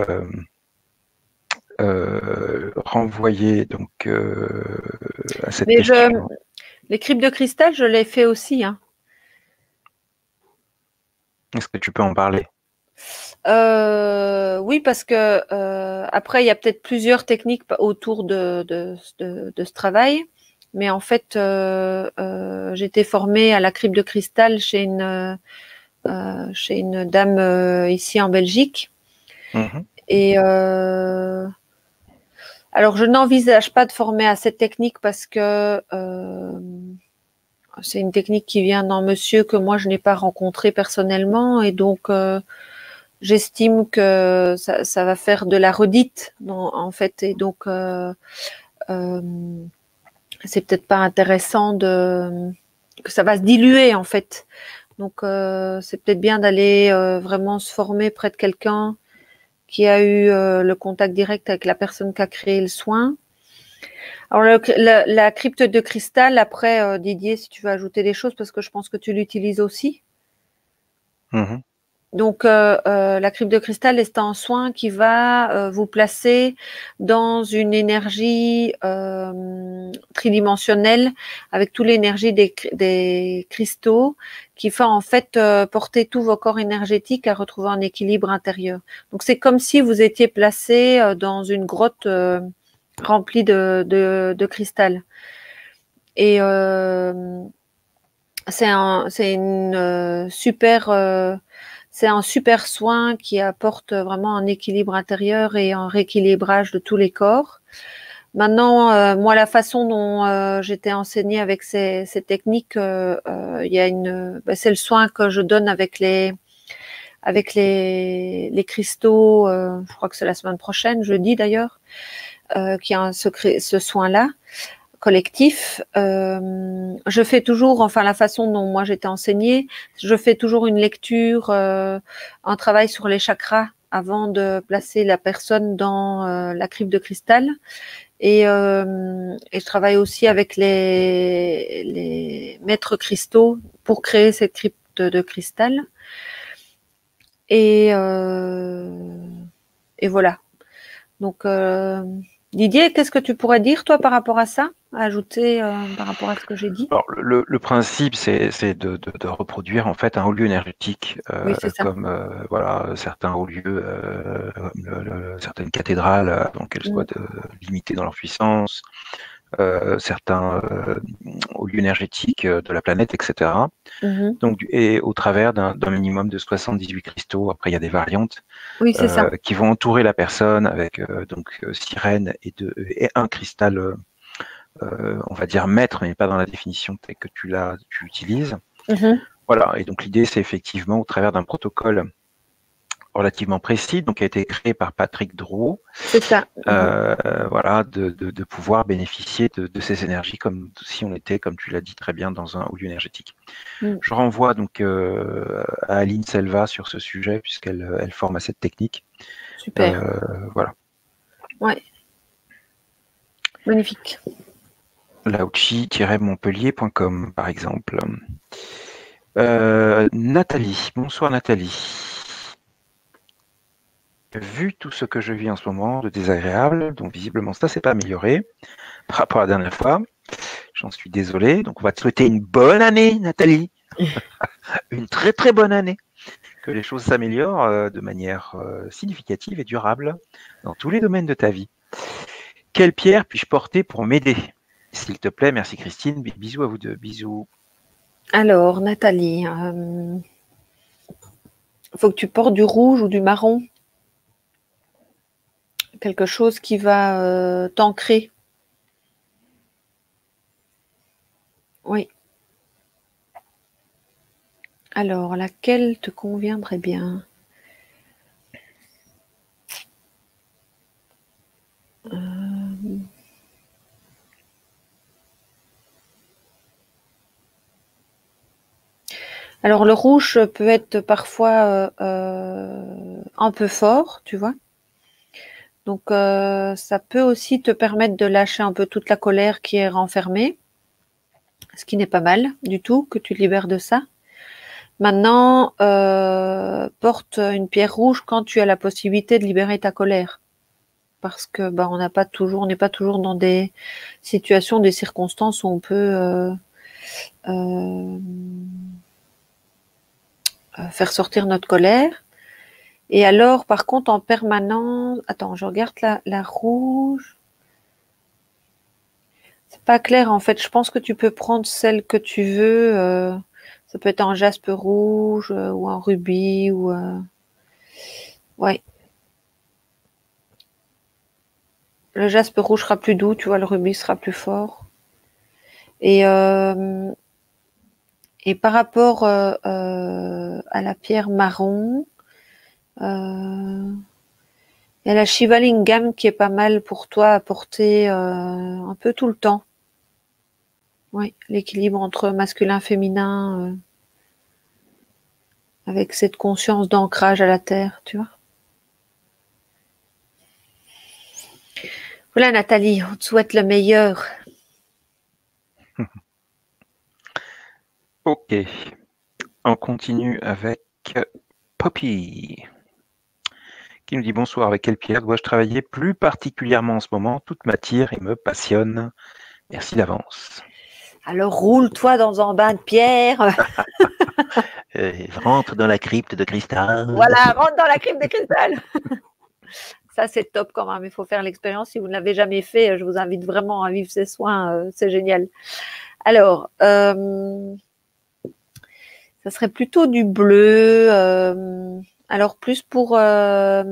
renvoyer donc, à cette Mais question. les cryptes de cristal, je l'ai fait aussi, hein. Est-ce que tu peux en parler? Oui, parce que après, il y a peut-être plusieurs techniques autour de ce travail. Mais en fait, j'étais formée à la crypte de cristal chez une dame ici en Belgique. Mhm. Et alors, je n'envisage pas de former à cette technique parce que c'est une technique qui vient d'un monsieur que moi je n'ai pas rencontré personnellement, et donc j'estime que ça va faire de la redite, en fait, et donc euh, c'est peut-être pas intéressant que ça va se diluer en fait. Donc c'est peut-être bien d'aller vraiment se former près de quelqu'un qui a eu le contact direct avec la personne qui a créé le soin. Alors la crypte de cristal, après Didier, si tu veux ajouter des choses, parce que je pense que tu l'utilises aussi. Mhm. Donc la crypte de cristal est un soin qui va vous placer dans une énergie tridimensionnelle avec toute l'énergie des cristaux, qui va en fait porter tous vos corps énergétiques à retrouver un équilibre intérieur. Donc c'est comme si vous étiez placé dans une grotte remplie de cristal. Et c'est un super soin qui apporte vraiment un équilibre intérieur et un rééquilibrage de tous les corps. Maintenant, moi, la façon dont j'étais enseignée avec ces techniques, il y a c'est le soin que je donne avec les cristaux. Je crois que c'est la semaine prochaine, jeudi d'ailleurs, qui a ce soin-là collectif. Je fais toujours, enfin la façon dont moi j'étais enseignée, je fais toujours une lecture, un travail sur les chakras avant de placer la personne dans la crypte de cristal. Et je travaille aussi avec les maîtres cristaux pour créer cette crypte de cristal. Et, euh, et voilà. Donc, Didier, qu'est-ce que tu pourrais dire, toi, par rapport à ça, ajouter par rapport à ce que j'ai dit? Alors, le principe, c'est de reproduire en fait un haut lieu énergétique, Oui, c'est ça. comme voilà, certains hauts lieux, comme certaines cathédrales, avant qu'elles soient Mm. limitées dans leur puissance, certains hauts lieux énergétiques de la planète, etc. Mhm. Donc, et au travers d'un minimum de 78 cristaux. Après, il y a des variantes Oui, c'est ça. qui vont entourer la personne avec sirène et un cristal. On va dire maître, mais pas dans la définition telle que tu utilises. Voilà, et donc l'idée, c'est effectivement, au travers d'un protocole relativement précis, donc qui a été créé par Patrick Drouot, C'est ça. voilà, de pouvoir bénéficier de ces énergies comme si on était, comme tu l'as dit très bien, dans un haut lieu énergétique. Je renvoie donc à Aline Selva sur ce sujet, puisqu'elle forme à cette technique. Super. Voilà. Ouais. Magnifique. Laochi-montpellier.com, par exemple. Nathalie, bonsoir Nathalie. Vu tout ce que je vis en ce moment de désagréable, donc visiblement ça s'est pas amélioré par rapport à la dernière fois. J'en suis désolé. Donc on va te souhaiter une bonne année, Nathalie. Une très très bonne année. Que les choses s'améliorent de manière significative et durable dans tous les domaines de ta vie. Quelle pierre puis-je porter pour m'aider? S'il te plaît, merci Christine. Bisous à vous deux. Bisous. Alors, Nathalie, il faut que tu portes du rouge ou du marron. Quelque chose qui va t'ancrer. Oui. Alors, laquelle te conviendrait bien? Alors, le rouge peut être parfois un peu fort, tu vois. Donc, ça peut aussi te permettre de lâcher un peu toute la colère qui est renfermée, ce qui n'est pas mal du tout, que tu te libères de ça. Maintenant, porte une pierre rouge quand tu as la possibilité de libérer ta colère. Parce que on n'est pas toujours dans des situations, des circonstances où on peut faire sortir notre colère. Et alors, par contre, en permanence, attends, je regarde la rouge. C'est pas clair en fait. Je pense que tu peux prendre celle que tu veux. Ça peut être un jaspe rouge ou un rubis ou ouais. Le jaspe rouge sera plus doux, tu vois, le rubis sera plus fort. Et par rapport à la pierre marron, il y a la Shivalingam qui est pas mal pour toi à porter un peu tout le temps. Oui, l'équilibre entre masculin et féminin avec cette conscience d'ancrage à la terre, tu vois. Voilà Nathalie, on te souhaite le meilleur. Ok. On continue avec Poppy, qui nous dit bonsoir. Avec quelle pierre dois-je travailler plus particulièrement en ce moment? Toute matière et me passionne. Merci d'avance. Alors roule-toi dans un bain de pierre. Rentre dans la crypte de cristal. Voilà, rentre dans la crypte de cristal. Ça, c'est top quand même. Il faut faire l'expérience. Si vous ne l'avez jamais fait, je vous invite vraiment à vivre ces soins. C'est génial. Alors, ça serait plutôt du bleu. Alors, plus pour ta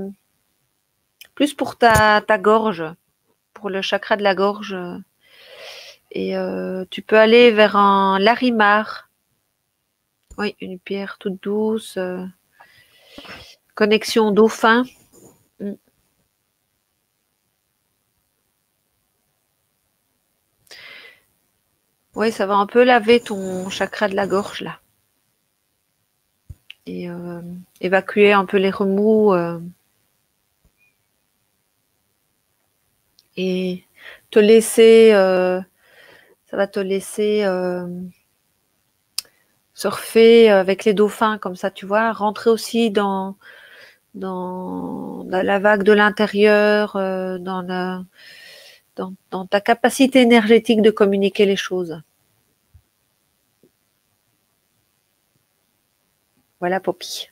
gorge, pour le chakra de la gorge. Et tu peux aller vers un larimar. Oui, une pierre toute douce. Connexion dauphin. Oui, ça va un peu laver ton chakra de la gorge là. Et évacuer un peu les remous. Et te laisser, ça va te laisser surfer avec les dauphins comme ça, tu vois, rentrer aussi dans la vague de l'intérieur, dans ta capacité énergétique de communiquer les choses. Voilà Poppy.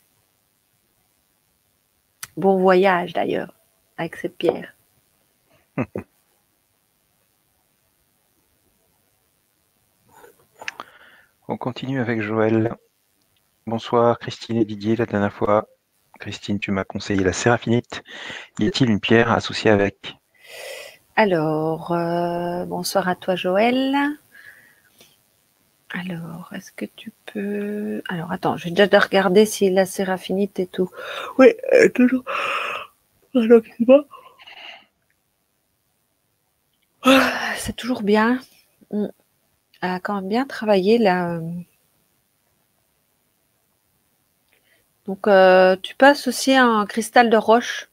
Bon voyage d'ailleurs avec cette pierre. On continue avec Joël. Bonsoir Christine et Didier. La dernière fois, Christine, tu m'as conseillé la séraphinite. Y a-t-il une pierre associée avec? Alors, bonsoir à toi Joël. Alors, est-ce que tu peux... Alors, attends, je vais déjà regarder si la séraphinite est tout. Oui, toujours. Alors, excuse-moi. C'est toujours bien. Elle a quand même bien travaillé là. Donc, tu peux associer un cristal de roche.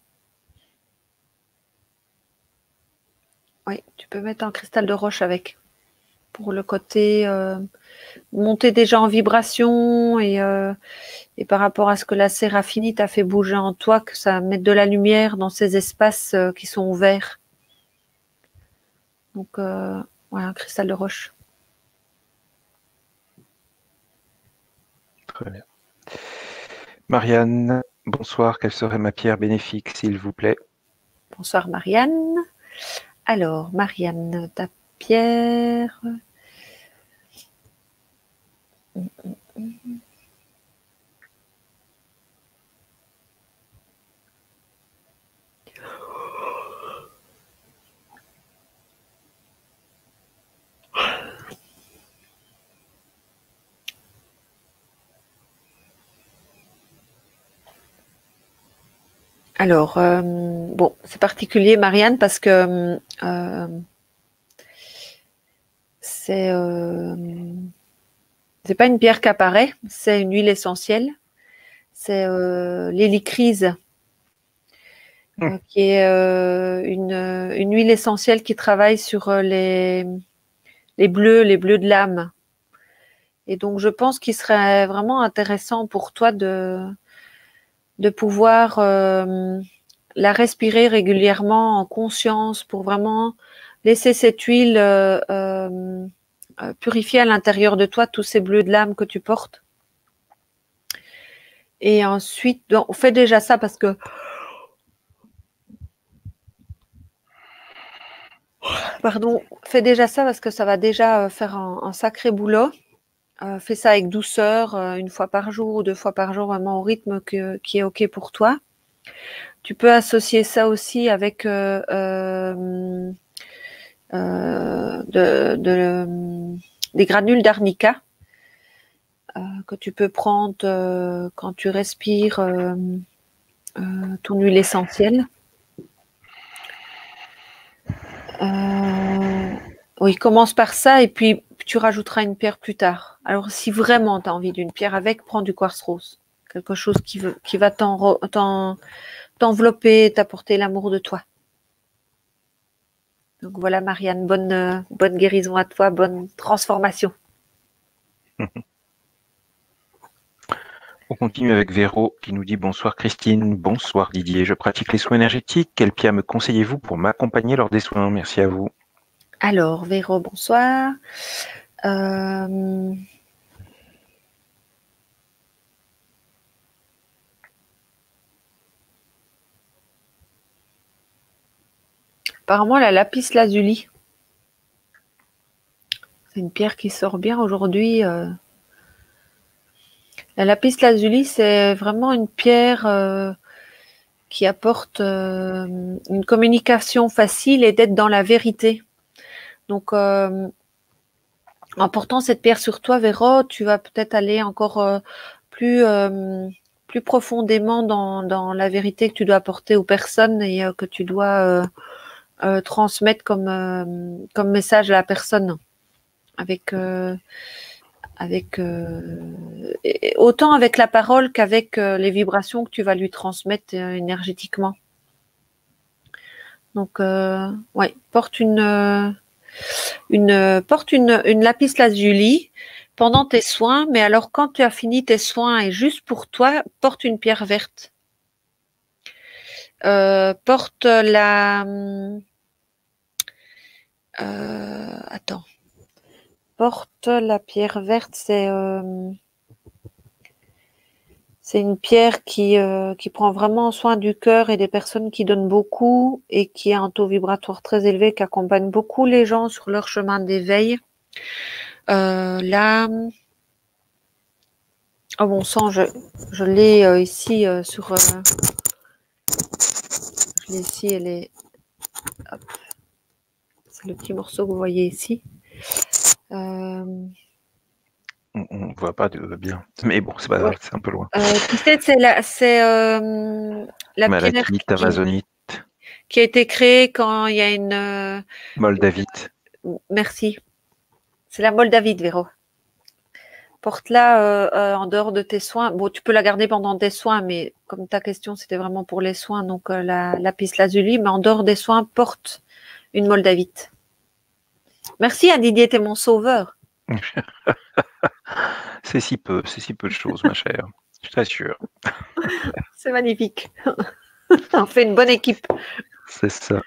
Oui, tu peux mettre un cristal de roche avec. Pour le côté monter déjà en vibration et par rapport à ce que la séraphinite a fait bouger en toi, que ça mette de la lumière dans ces espaces qui sont ouverts. Donc, ouais, un cristal de roche. Très bien. Marianne, bonsoir. Quelle serait ma pierre bénéfique, s'il vous plaît? Bonsoir Marianne. Alors, Marianne, ta pierre. Alors, bon, c'est particulier, Marianne, parce que c'est pas une pierre qui apparaît, c'est une huile essentielle. C'est l'hélicryse, qui est une huile essentielle qui travaille sur les bleus de l'âme. Et donc, je pense qu'il serait vraiment intéressant pour toi de pouvoir la respirer régulièrement en conscience pour vraiment laisser cette huile purifier à l'intérieur de toi tous ces bleus de l'âme que tu portes. Et ensuite, on fait déjà ça parce que fais déjà ça parce que ça va déjà faire un sacré boulot. Fais ça avec douceur, une fois par jour ou 2 fois par jour, vraiment au rythme qui est OK pour toi. Tu peux associer ça aussi avec des granules d'arnica que tu peux prendre quand tu respires ton huile essentielle. Oui, commence par ça et puis tu rajouteras une pierre plus tard. Alors, si vraiment tu as envie d'une pierre avec, prends du quartz rose. Quelque chose qui va t'envelopper, t'apporter l'amour de toi. Donc voilà, Marianne, bonne guérison à toi, bonne transformation. On continue avec Véro qui nous dit bonsoir Christine, bonsoir Didier. Je pratique les soins énergétiques. Quelle pierre me conseillez-vous pour m'accompagner lors des soins? Merci à vous. Alors, Véro, bonsoir. Apparemment, la lapis lazuli. C'est une pierre qui sort bien aujourd'hui. La lapis lazuli, c'est vraiment une pierre qui apporte une communication facile et d'être dans la vérité. Donc, en portant cette pierre sur toi, Véro, tu vas peut-être aller encore plus profondément dans la vérité que tu dois apporter aux personnes et que tu dois transmettre comme message à la personne. Autant avec la parole qu'avec les vibrations que tu vas lui transmettre énergétiquement. Donc, ouais, porte une lapis lazuli pendant tes soins, mais alors quand tu as fini tes soins et juste pour toi, porte une pierre verte. Porte la... attends. Porte la pierre verte, c'est une pierre qui prend vraiment soin du cœur et des personnes qui donnent beaucoup et qui a un taux vibratoire très élevé, qui accompagne beaucoup les gens sur leur chemin d'éveil. Là, oh bon sang, je l'ai ici sur... je l'ai ici, elle est... Hop. C'est le petit morceau que vous voyez ici. On voit pas de bien. Mais bon, c'est pas grave, Ouais. c'est un peu loin. Tu sais, la pierre Malachite, amazonite, qui a été créée quand il y a moldavite. merci. C'est la moldavite, Véro. Porte-la en dehors de tes soins. Bon, tu peux la garder pendant tes soins, mais comme ta question, c'était vraiment pour les soins, donc la lapis lazuli, mais en dehors des soins, porte une moldavite. Merci, Didier, t'es mon sauveur. C'est si peu de choses, ma chère. Je t'assure. C'est magnifique. On fait une bonne équipe. C'est ça.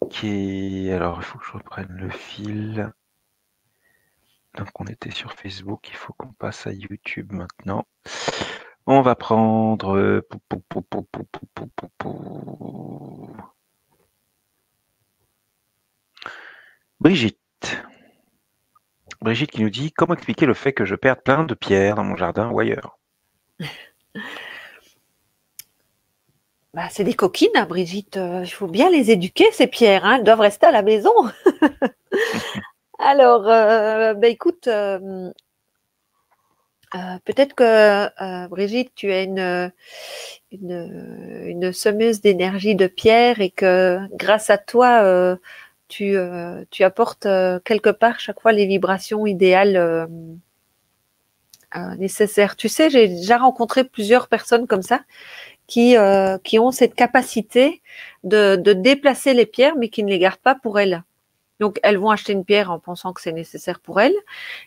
Ok, alors il faut que je reprenne le fil. Donc on était sur Facebook, il faut qu'on passe à YouTube maintenant. On va prendre Brigitte. Brigitte qui nous dit: comment expliquer le fait que je perde plein de pierres dans mon jardin ou ailleurs? Bah, c'est des coquines, hein, Brigitte. Il faut bien les éduquer, ces pierres. Hein. Elles doivent rester à la maison. Alors, bah, écoute, peut-être que Brigitte, tu as une semeuse d'énergie de pierre et que grâce à toi, tu apportes quelque part chaque fois les vibrations idéales nécessaires. Tu sais, j'ai déjà rencontré plusieurs personnes comme ça qui ont cette capacité de déplacer les pierres, mais qui ne les gardent pas pour elles. Donc, elles vont acheter une pierre en pensant que c'est nécessaire pour elles,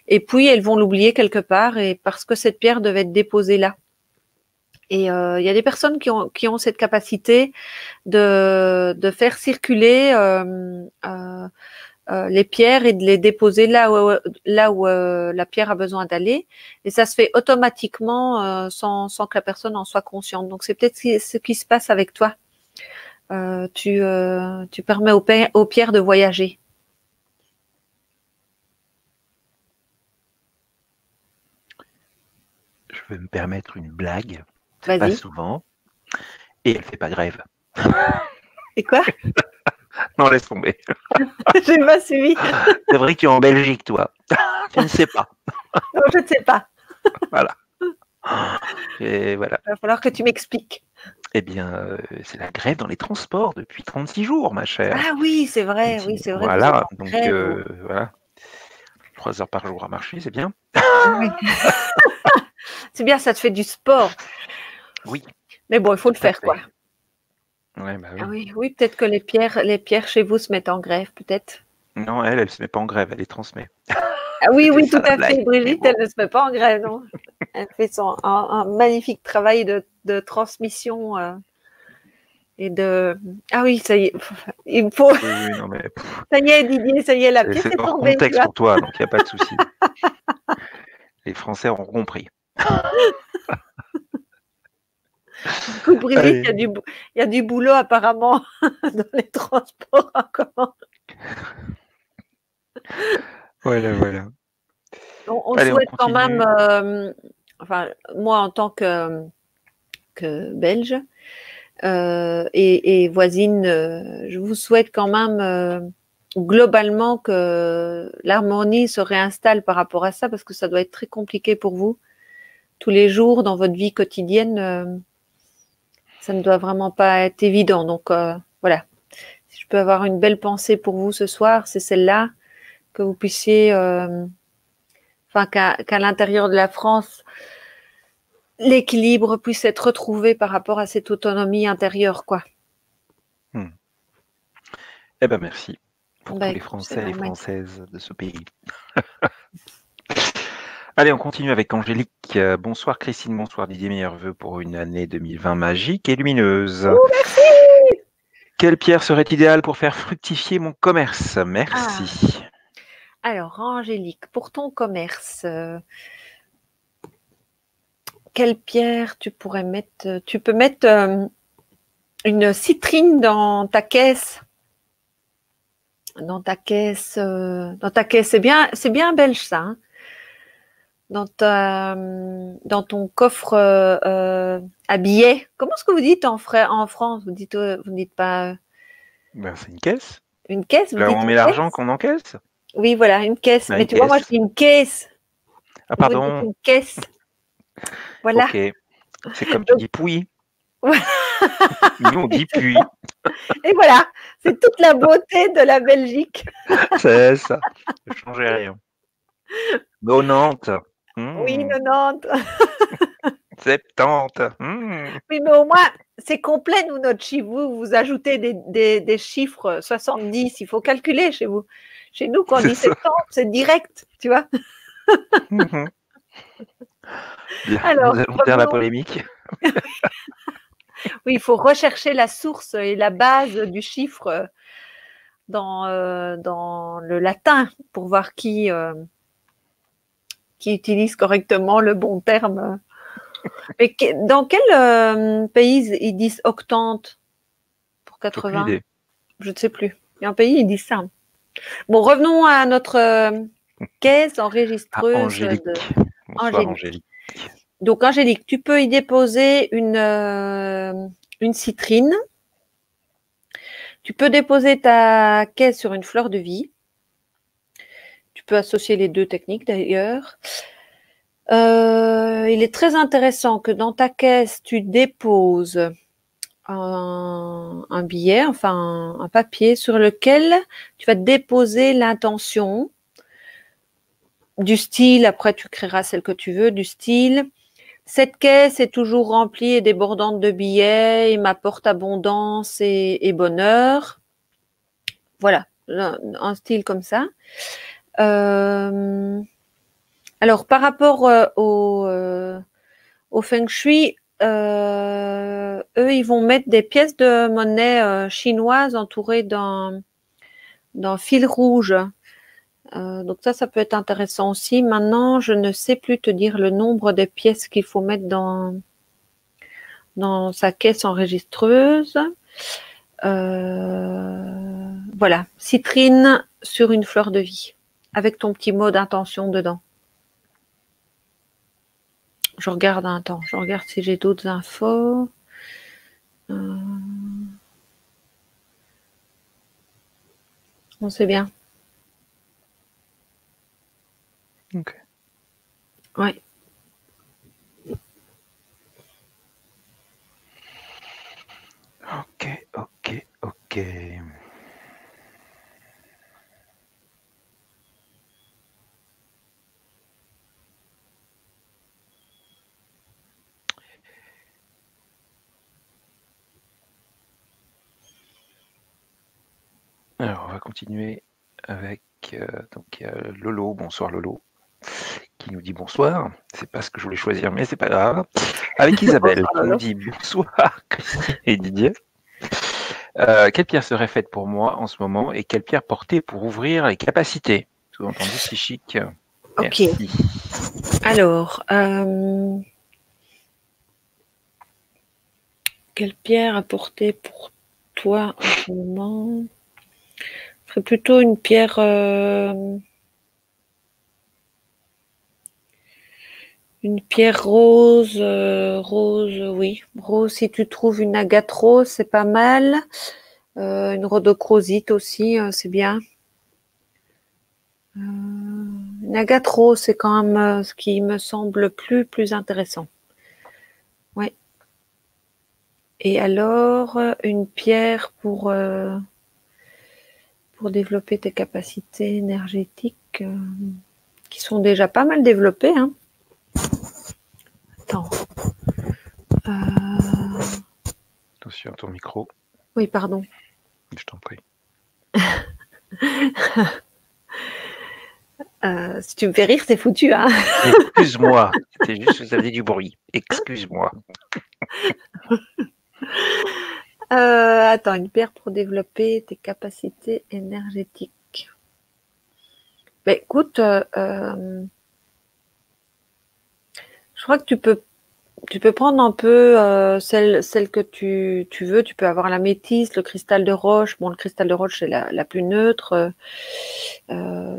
et puis elles vont l'oublier quelque part, et parce que cette pierre devait être déposée là. Et il y a des personnes qui ont cette capacité de faire circuler les pierres et de les déposer là où la pierre a besoin d'aller. Et ça se fait automatiquement sans que la personne en soit consciente. Donc, c'est peut-être ce qui se passe avec toi. Tu permets aux pierres de voyager. Je vais me permettre une blague. Vas-y. Pas souvent. Et elle fait pas grève. Et quoi? Non, laisse tomber. J'ai pas suivi. C'est vrai que tu es en Belgique, toi. Tu ne sais pas. Non, je ne sais pas. Voilà. Et voilà. Il va falloir que tu m'expliques. Eh bien, c'est la grève dans les transports depuis 36 jours, ma chère. Ah oui, c'est vrai. Oui, c'est vrai. Voilà. Vous êtes en Donc, grève, voilà. 3 heures par jour à marcher, c'est bien. oui. C'est bien, ça te fait du sport. Oui. Mais bon, il faut le faire, quoi. Ouais, bah oui. Ah oui, oui, peut-être que les pierres chez vous se mettent en grève, peut-être. Non, elle se met pas en grève, elle les transmet. Ah oui, C'était oui, ça, tout la à blague. fait. Brigitte, Mais bon. elle ne se met pas en grève, non. Elle fait un magnifique travail de transmission et de. Ah oui, ça y est. Il faut. Oui, non, mais Ça y est, Didier, ça y est, la pièce c'est est hors tombée. contexte pour toi, donc il n'y a pas de souci. Les Français auront compris. Du coup, Brigitte, il y a du boulot apparemment dans les transports en commun. Voilà, voilà. On Allez, on souhaite quand même, continue. enfin, moi en tant que Belge et voisine, je vous souhaite quand même globalement que l'harmonie se réinstalle par rapport à ça, parce que ça doit être très compliqué pour vous tous les jours dans votre vie quotidienne. Ça ne doit vraiment pas être évident. Donc voilà, si je peux avoir une belle pensée pour vous ce soir, c'est celle-là, que vous puissiez, enfin qu'à l'intérieur de la France, l'équilibre puisse être retrouvé par rapport à cette autonomie intérieure, quoi. Eh ben merci pour tous Ben, les écoute, c'est Français et les normal. Françaises de ce pays. Allez, on continue avec Angélique. Bonsoir Christine, bonsoir Didier, meilleurs vœux pour une année 2020 magique et lumineuse. Oh, merci. Quelle pierre serait idéale pour faire fructifier mon commerce? Merci. Alors, Angélique, pour ton commerce, quelle pierre tu pourrais mettre? Tu peux mettre une citrine dans ta caisse. Dans ta caisse, c'est bien belge ça. Hein, dans ton coffre à billets. Comment est-ce que vous dites en France? Vous ne dites pas. Ben, c'est une caisse. Une caisse, vous Là où dites on met une l'argent caisse? qu'on encaisse? Oui, voilà, une caisse. Ah, Mais une tu vois, moi, je caisse. dis une caisse. Ah, Vous dites pardon. une caisse. Voilà. Ok. C'est comme tu Donc, dis puis. voilà. Nous, on dit puis. Et voilà, c'est toute la beauté de la Belgique. C'est ça. Ne changeait rien. 90. Oui, Hmm. 90. 70. Hmm. Oui, mais au moins, c'est complet, nous, notre chiffre. Vous ajoutez des chiffres 70, il faut calculer chez vous. Chez nous, quand on C'est dit ça. 70, c'est direct, tu vois. Mhm. Bien, nous Alors, allons taire la revenons. polémique. Oui, il faut rechercher la source et la base du chiffre dans le latin pour voir qui utilise correctement le bon terme. Mais dans quel pays ils disent octante pour Aucune 80? idée. Je ne sais plus. Il y a un pays, ils disent ça. Bon, revenons à notre caisse Ah, enregistreuse de Angélique. Bonsoir, Angélique. Angélique. Donc, Angélique, tu peux y déposer une citrine. Tu peux déposer ta caisse sur une fleur de vie. Tu peux associer les deux techniques d'ailleurs. Il est très intéressant que dans ta caisse, tu déposes un billet, enfin un papier sur lequel tu vas déposer l'intention du style, après tu créeras celle que tu veux, du style. Cette caisse est toujours remplie et débordante de billets, il m'apporte abondance et bonheur. Voilà, un style comme ça. Alors, par rapport au Feng Shui, eux, ils vont mettre des pièces de monnaie chinoise entourées d'un fil rouge. Donc ça peut être intéressant aussi. Maintenant, je ne sais plus te dire le nombre de pièces qu'il faut mettre dans sa caisse enregistreuse. Voilà, citrine sur une fleur de vie, avec ton petit mot d'intention dedans. Je regarde un temps, je regarde si j'ai d'autres infos. On sait bien. Ok. Ouais. Ok, ok, ok. Alors, on va continuer avec donc Lolo. Bonsoir Lolo, qui nous dit bonsoir. C'est pas ce que je voulais choisir, mais c'est pas grave. Avec Isabelle, Bonsoir qui nous Lolo. dit bonsoir Christine et Didier. Quelle pierre serait faite pour moi en ce moment et quelle pierre porter pour ouvrir les capacités, sous-entendu psychique? Ok. Merci. Alors, quelle pierre apporter pour toi en ce moment? Ce serait plutôt une pierre rose, rose, oui. Rose, si tu trouves une agate rose, c'est pas mal. Une rhodochrosite aussi, c'est bien. Une agate rose, c'est quand même ce qui me semble plus intéressant. Ouais. Et alors, une pierre pour développer tes capacités énergétiques qui sont déjà pas mal développées. Hein. Attends. Attention à ton micro, Oui, pardon. je t'en prie. Si tu me fais rire, c'est foutu. Hein. Excuse-moi, c'était juste que ça faisait du bruit. Excuse-moi. Attends, une pierre pour développer tes capacités énergétiques. Ben, écoute, je crois que tu peux prendre un peu celle que tu veux. Tu peux avoir la métisse, le cristal de roche. Bon, le cristal de roche, c'est la plus neutre.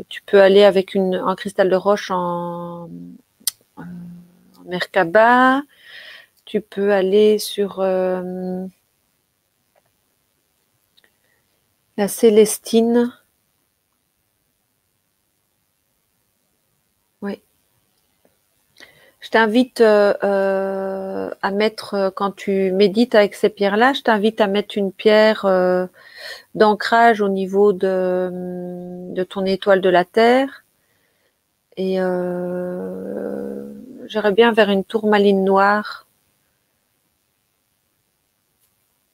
Tu peux aller avec un cristal de roche en Merkaba. Tu peux aller sur La célestine. Oui. Je t'invite à mettre, quand tu médites avec ces pierres-là, je t'invite à mettre une pierre d'ancrage au niveau de ton étoile de la Terre. Et j'irais bien vers une tourmaline noire.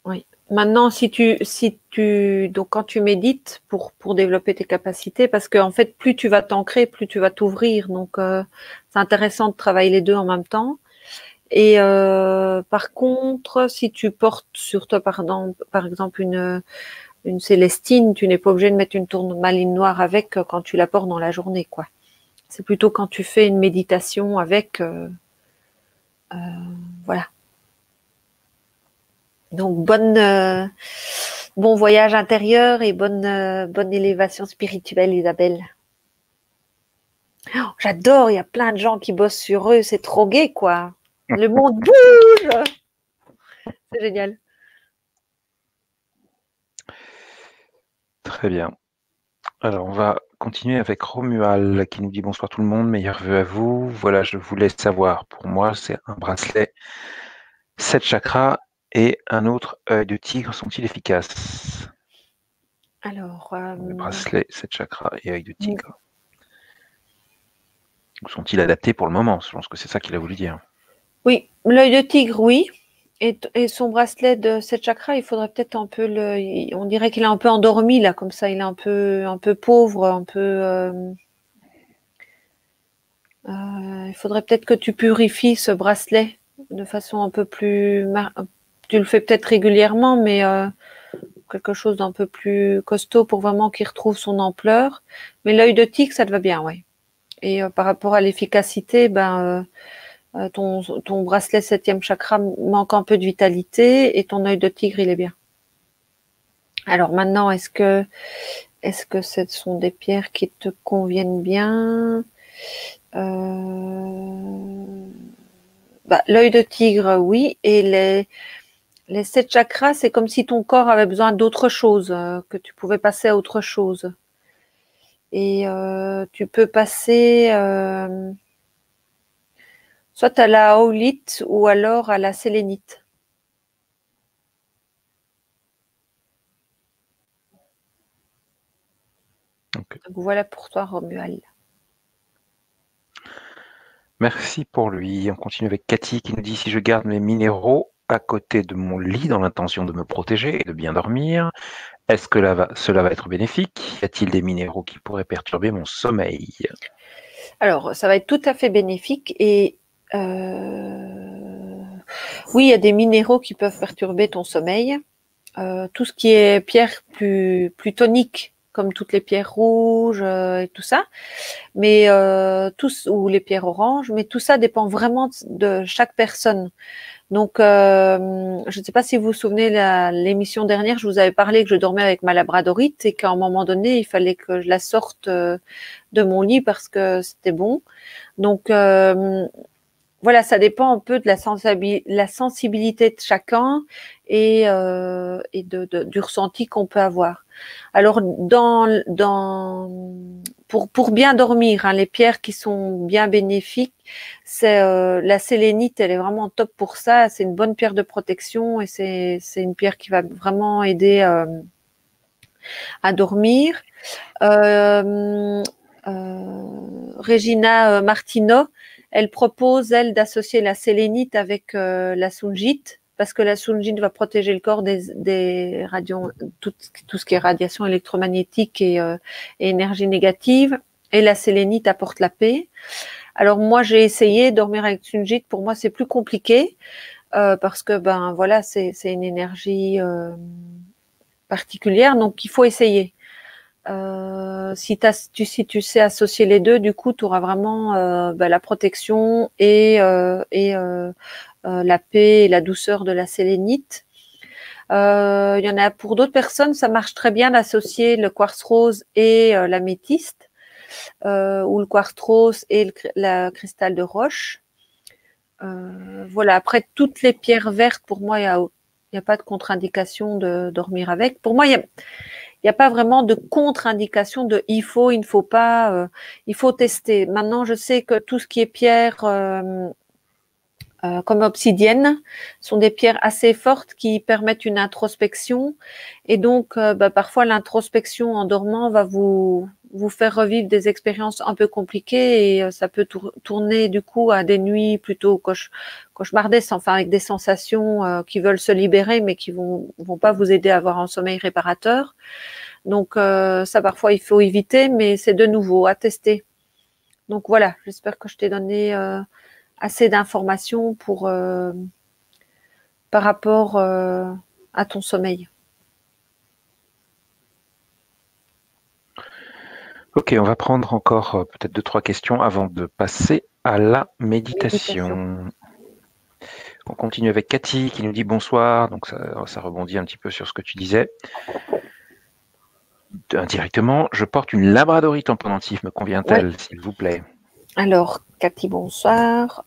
Oui. Maintenant, donc quand tu médites pour développer tes capacités, parce qu'en fait, plus tu vas t'ancrer, plus tu vas t'ouvrir. Donc, c'est intéressant de travailler les deux en même temps. Et par contre, si tu portes sur toi, par exemple, une célestine, tu n'es pas obligé de mettre une tourmaline noire avec quand tu la portes dans la journée, quoi. C'est plutôt quand tu fais une méditation avec, voilà. Donc bon voyage intérieur et bonne élévation spirituelle, Isabelle. Oh, j'adore, il y a plein de gens qui bossent sur eux, c'est trop gai, quoi. Le monde bouge. C'est génial. Très bien. Alors, on va continuer avec Romuald qui nous dit bonsoir tout le monde, meilleurs vœux à vous. Voilà, je voulais savoir, pour moi, c'est un bracelet 7 chakras et un autre œil de tigre sont-ils efficaces? Alors, Les bracelets 7 chakras et œil de tigre. Ou sont-ils adaptés pour le moment? Je pense que c'est ça qu'il a voulu dire. oui, l'œil de tigre, oui. Et son bracelet de 7 chakras, il faudrait peut-être un peu on dirait qu'il est un peu endormi là, comme ça, il est un peu pauvre, un peu. Il faudrait peut-être que tu purifies ce bracelet de façon un peu plus. Tu le fais peut-être régulièrement, mais quelque chose d'un peu plus costaud pour vraiment qu'il retrouve son ampleur. Mais l'œil de tigre, ça te va bien, ouais. Et par rapport à l'efficacité, ton bracelet septième chakra manque un peu de vitalité et ton œil de tigre, il est bien. Alors maintenant, est-ce que ce sont des pierres qui te conviennent bien? L'œil de tigre, oui. Et les 7 chakras, c'est comme si ton corps avait besoin d'autre chose, que tu pouvais passer à autre chose. Et tu peux passer soit à la aulite ou alors à la sélénite. Okay. Donc voilà pour toi, Romuald. Merci pour lui. On continue avec Cathy qui nous dit si je garde mes minéraux à côté de mon lit dans l'intention de me protéger et de bien dormir, est-ce que cela va être bénéfique? Y a-t-il des minéraux qui pourraient perturber mon sommeil? Alors, ça va être tout à fait bénéfique et oui, il y a des minéraux qui peuvent perturber ton sommeil. Tout ce qui est pierre plus tonique, comme toutes les pierres rouges et tout ça, mais ou les pierres oranges, mais tout ça dépend vraiment de chaque personne. Donc, je ne sais pas si vous vous souvenez, l'émission dernière, je vous avais parlé que je dormais avec ma labradorite et qu'à un moment donné, il fallait que je la sorte de mon lit parce que c'était bon. Donc, voilà, ça dépend un peu de la sensibilité de chacun et du ressenti qu'on peut avoir. Alors, pour bien dormir, hein, les pierres qui sont bien bénéfiques, c'est la sélénite, elle est vraiment top pour ça. C'est une bonne pierre de protection et c'est une pierre qui va vraiment aider à dormir. Euh, Regina Martino, elle propose, elle, d'associer la sélénite avec la sungite, parce que la sungite va protéger le corps des radions, tout ce qui est radiation électromagnétique et énergie négative, et la sélénite apporte la paix. Alors moi, j'ai essayé de dormir avec sungite, pour moi, c'est plus compliqué, parce que, voilà, c'est une énergie particulière, donc il faut essayer. Si tu sais associer les deux, du coup, tu auras vraiment la protection et la paix et la douceur de la sélénite. Il y en a pour d'autres personnes, ça marche très bien d'associer le quartz rose et l'améthyste, ou le quartz rose et la cristal de roche. Voilà. Après, toutes les pierres vertes, pour moi, il n'y a pas de contre-indication de dormir avec. Pour moi, il n'y a pas vraiment de contre-indication de il faut, il ne faut pas, il faut tester. Maintenant, je sais que tout ce qui est pierre comme obsidienne sont des pierres assez fortes qui permettent une introspection. Et donc, parfois, l'introspection en dormant va vous faire revivre des expériences un peu compliquées et ça peut tourner du coup à des nuits plutôt cauchemardesques, enfin avec des sensations qui veulent se libérer mais qui vont pas vous aider à avoir un sommeil réparateur. Donc ça parfois il faut éviter, mais c'est de nouveau à tester. Donc voilà, j'espère que je t'ai donné assez d'informations pour par rapport à ton sommeil. Ok, on va prendre encore peut-être 2-3 questions avant de passer à la méditation. On continue avec Cathy qui nous dit bonsoir, donc ça rebondit un petit peu sur ce que tu disais. Indirectement, je porte une labradorite en pendentif, me convient-elle, s'il vous plaît? Alors, Cathy, bonsoir.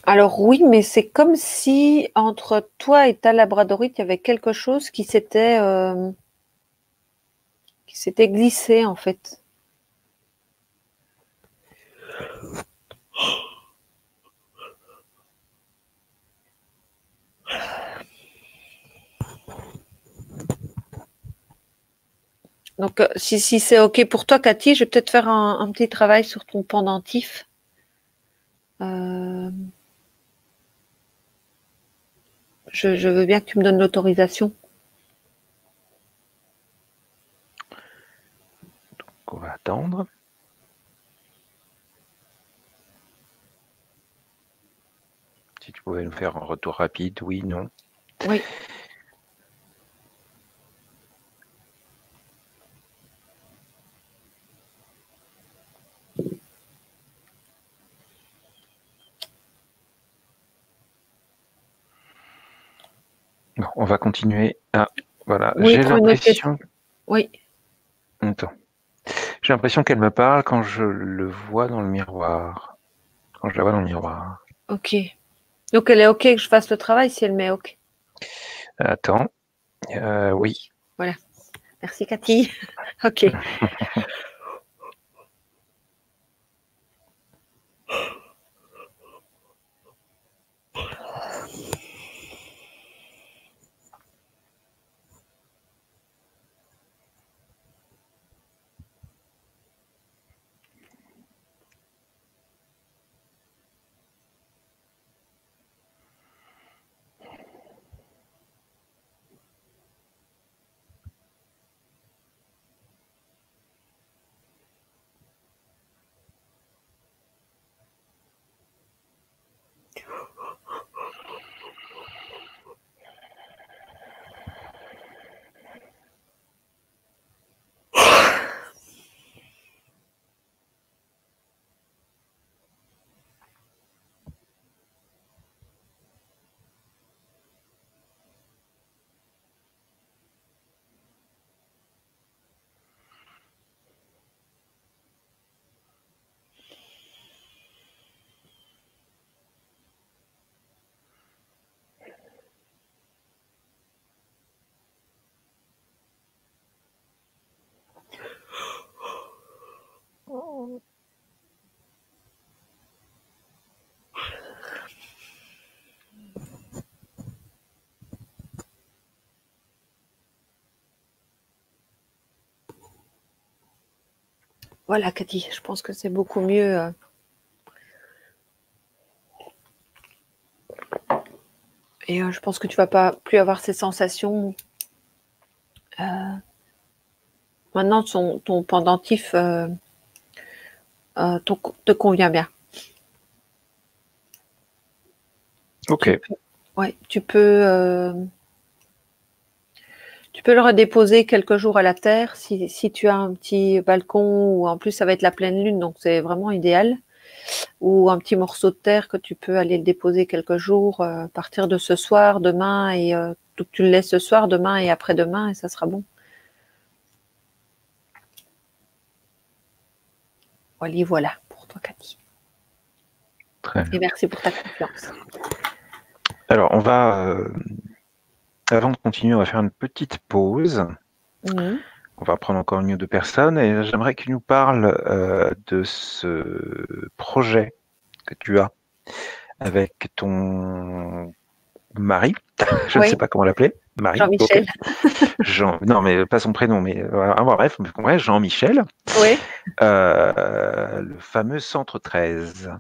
Alors oui, mais c'est comme si entre toi et ta labradorite, il y avait quelque chose qui s'était glissé en fait. Donc si c'est ok pour toi, Cathy, je vais peut-être faire un petit travail sur ton pendentif. Je veux bien que tu me donnes l'autorisation. Donc on va attendre. Si tu pouvais nous faire un retour rapide, oui, non. Oui. Non, on va continuer. Ah, voilà. Oui, J'ai l'impression. Oui. Attends. J'ai l'impression qu'elle me parle quand je le vois dans le miroir. Quand je la vois dans le miroir. Ok. Donc elle est ok que je fasse le travail si elle met ok. Attends. Oui. Voilà. Merci Cathy. Ok. Voilà Cathy, je pense que c'est beaucoup mieux. Et je pense que tu vas pas plus avoir ces sensations. Maintenant, ton pendentif te convient bien. Ok. Tu peux le redéposer quelques jours à la terre si tu as un petit balcon ou en plus ça va être la pleine lune, donc c'est vraiment idéal. Ou un petit morceau de terre que tu peux aller le déposer quelques jours à partir de ce soir, demain et donc tu le laisses ce soir, demain et après-demain et ça sera bon. Voilà pour toi Cathy. Très bien. Et merci pour ta confiance. Alors, on va, avant de continuer, on va faire une petite pause. Mhm. On va prendre encore une ou deux personnes et j'aimerais que tu nous parles de ce projet que tu as avec ton mari. Je ne sais Oui, pas comment l'appeler. Marie, ok. Jean-Michel. Non, mais pas son prénom, mais bref, Jean-Michel. Oui. Le fameux Centre 13.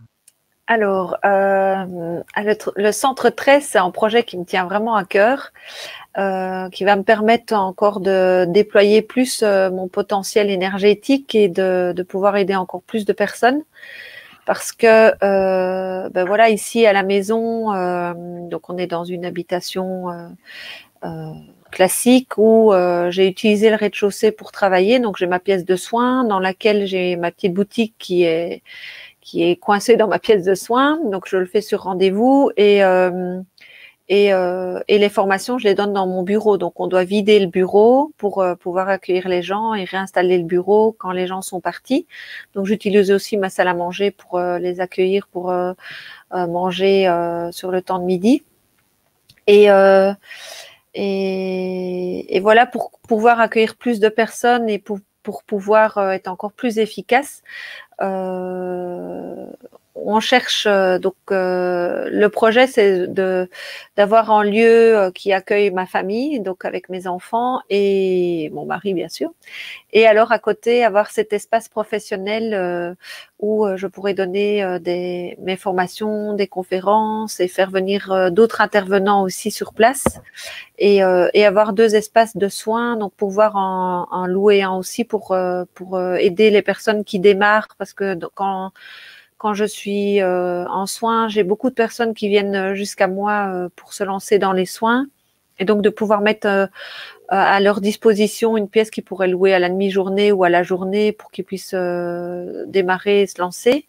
Alors, le Centre 13, c'est un projet qui me tient vraiment à cœur, qui va me permettre encore de déployer plus mon potentiel énergétique et de pouvoir aider encore plus de personnes. Parce que, ben voilà, ici à la maison, donc on est dans une habitation classique où j'ai utilisé le rez-de-chaussée pour travailler. Donc j'ai ma pièce de soins dans laquelle j'ai ma petite boutique qui est coincée dans ma pièce de soins. Donc je le fais sur rendez-vous et les formations, je les donne dans mon bureau. Donc on doit vider le bureau pour pouvoir accueillir les gens et réinstaller le bureau quand les gens sont partis. Donc j'utilise aussi ma salle à manger pour les accueillir, pour manger sur le temps de midi. Et et voilà, pour pouvoir accueillir plus de personnes et pour pouvoir être encore plus efficace, euh, on cherche donc le projet, c'est d'avoir un lieu qui accueille ma famille, donc avec mes enfants et mon mari bien sûr. Et alors à côté, avoir cet espace professionnel où je pourrais donner mes formations, des conférences et faire venir d'autres intervenants aussi sur place et avoir deux espaces de soins, donc pouvoir en louer un aussi pour aider les personnes qui démarrent parce que quand je suis en soins, j'ai beaucoup de personnes qui viennent jusqu'à moi pour se lancer dans les soins et donc de pouvoir mettre à leur disposition une pièce qu'ils pourraient louer à la demi-journée ou à la journée pour qu'ils puissent démarrer et se lancer.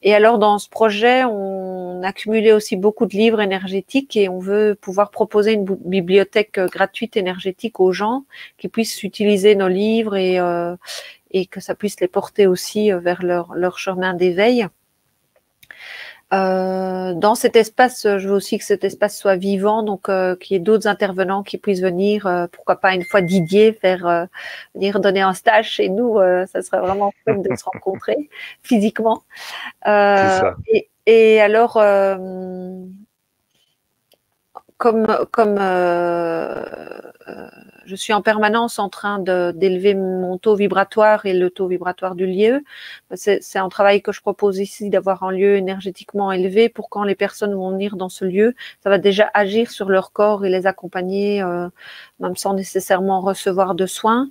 Et alors dans ce projet, on a cumulé aussi beaucoup de livres énergétiques et on veut pouvoir proposer une bibliothèque gratuite énergétique aux gens qui puissent utiliser nos livres et que ça puisse les porter aussi vers leur chemin d'éveil. Dans cet espace, je veux aussi que cet espace soit vivant, donc qu'il y ait d'autres intervenants qui puissent venir, pourquoi pas une fois Didier venir donner un stage chez nous, ça serait vraiment fun de se rencontrer physiquement. C'est ça. Et alors, comme je suis en permanence en train d'élever mon taux vibratoire et le taux vibratoire du lieu, c'est un travail que je propose ici d'avoir un lieu énergétiquement élevé pour quand les personnes vont venir dans ce lieu, ça va déjà agir sur leur corps et les accompagner, même sans nécessairement recevoir de soins.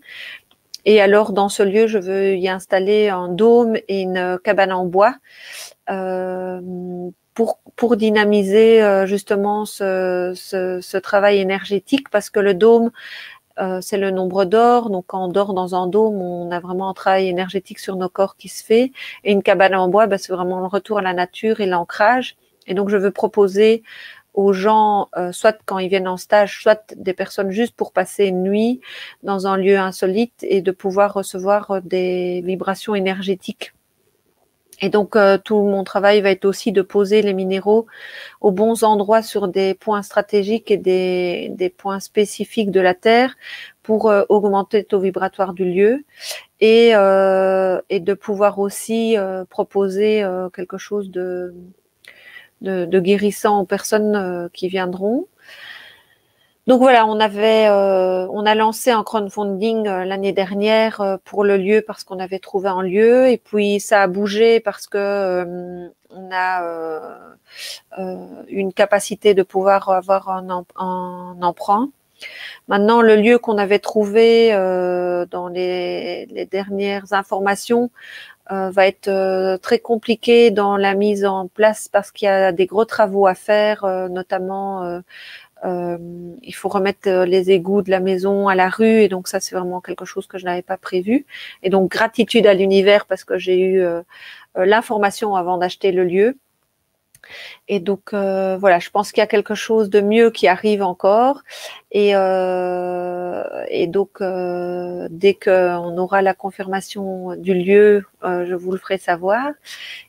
Et alors, dans ce lieu, je veux y installer un dôme et une cabane en bois pour dynamiser justement ce travail énergétique parce que le dôme, c'est le nombre d'or. Donc, quand on dort dans un dôme, on a vraiment un travail énergétique sur nos corps qui se fait. Et une cabane en bois, c'est vraiment le retour à la nature et l'ancrage. Et donc, je veux proposer aux gens, soit quand ils viennent en stage, soit des personnes juste pour passer une nuit dans un lieu insolite et de pouvoir recevoir des vibrations énergétiques. Et donc, tout mon travail va être aussi de poser les minéraux aux bons endroits sur des points stratégiques et des points spécifiques de la Terre pour augmenter le taux vibratoire du lieu et de pouvoir aussi proposer quelque chose de guérissant aux personnes qui viendront. Donc voilà, on a lancé un crowdfunding l'année dernière pour le lieu parce qu'on avait trouvé un lieu et puis ça a bougé parce que on a une capacité de pouvoir avoir un emprunt. Maintenant, le lieu qu'on avait trouvé dans les dernières informations va être très compliqué dans la mise en place parce qu'il y a des gros travaux à faire, notamment il faut remettre les égouts de la maison à la rue et donc ça c'est vraiment quelque chose que je n'avais pas prévu. Et donc gratitude à l'univers parce que j'ai eu l'information avant d'acheter le lieu. Et donc, voilà, je pense qu'il y a quelque chose de mieux qui arrive encore. Et donc, dès qu'on aura la confirmation du lieu, je vous le ferai savoir.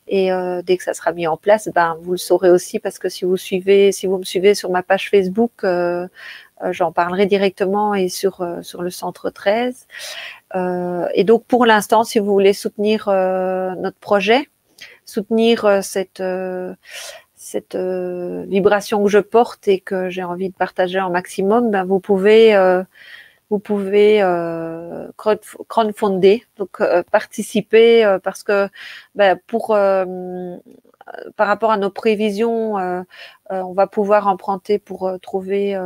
Et dès que ça sera mis en place, ben, vous le saurez aussi, parce que si vous me suivez sur ma page Facebook, j'en parlerai directement et sur le centre 13. Et donc, pour l'instant, si vous voulez soutenir notre projet, soutenir cette vibration que je porte et que j'ai envie de partager en maximum, ben vous pouvez crowdfunder, donc participer, parce que ben, par rapport à nos prévisions, on va pouvoir emprunter pour trouver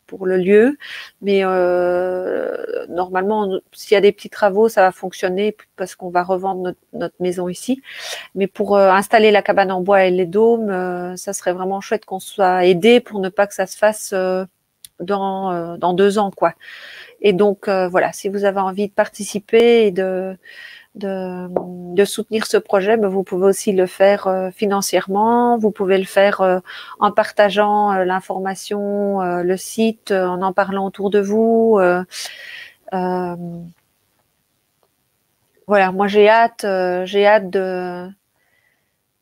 pour le lieu, mais normalement, s'il y a des petits travaux, ça va fonctionner parce qu'on va revendre notre maison ici. Mais pour installer la cabane en bois et les dômes, ça serait vraiment chouette qu'on soit aidé pour ne pas que ça se fasse dans 2 ans, quoi. Et donc voilà, si vous avez envie de participer et de soutenir ce projet, ben vous pouvez aussi le faire financièrement. Vous pouvez le faire en partageant l'information, le site, en parlant autour de vous. Voilà, moi j'ai hâte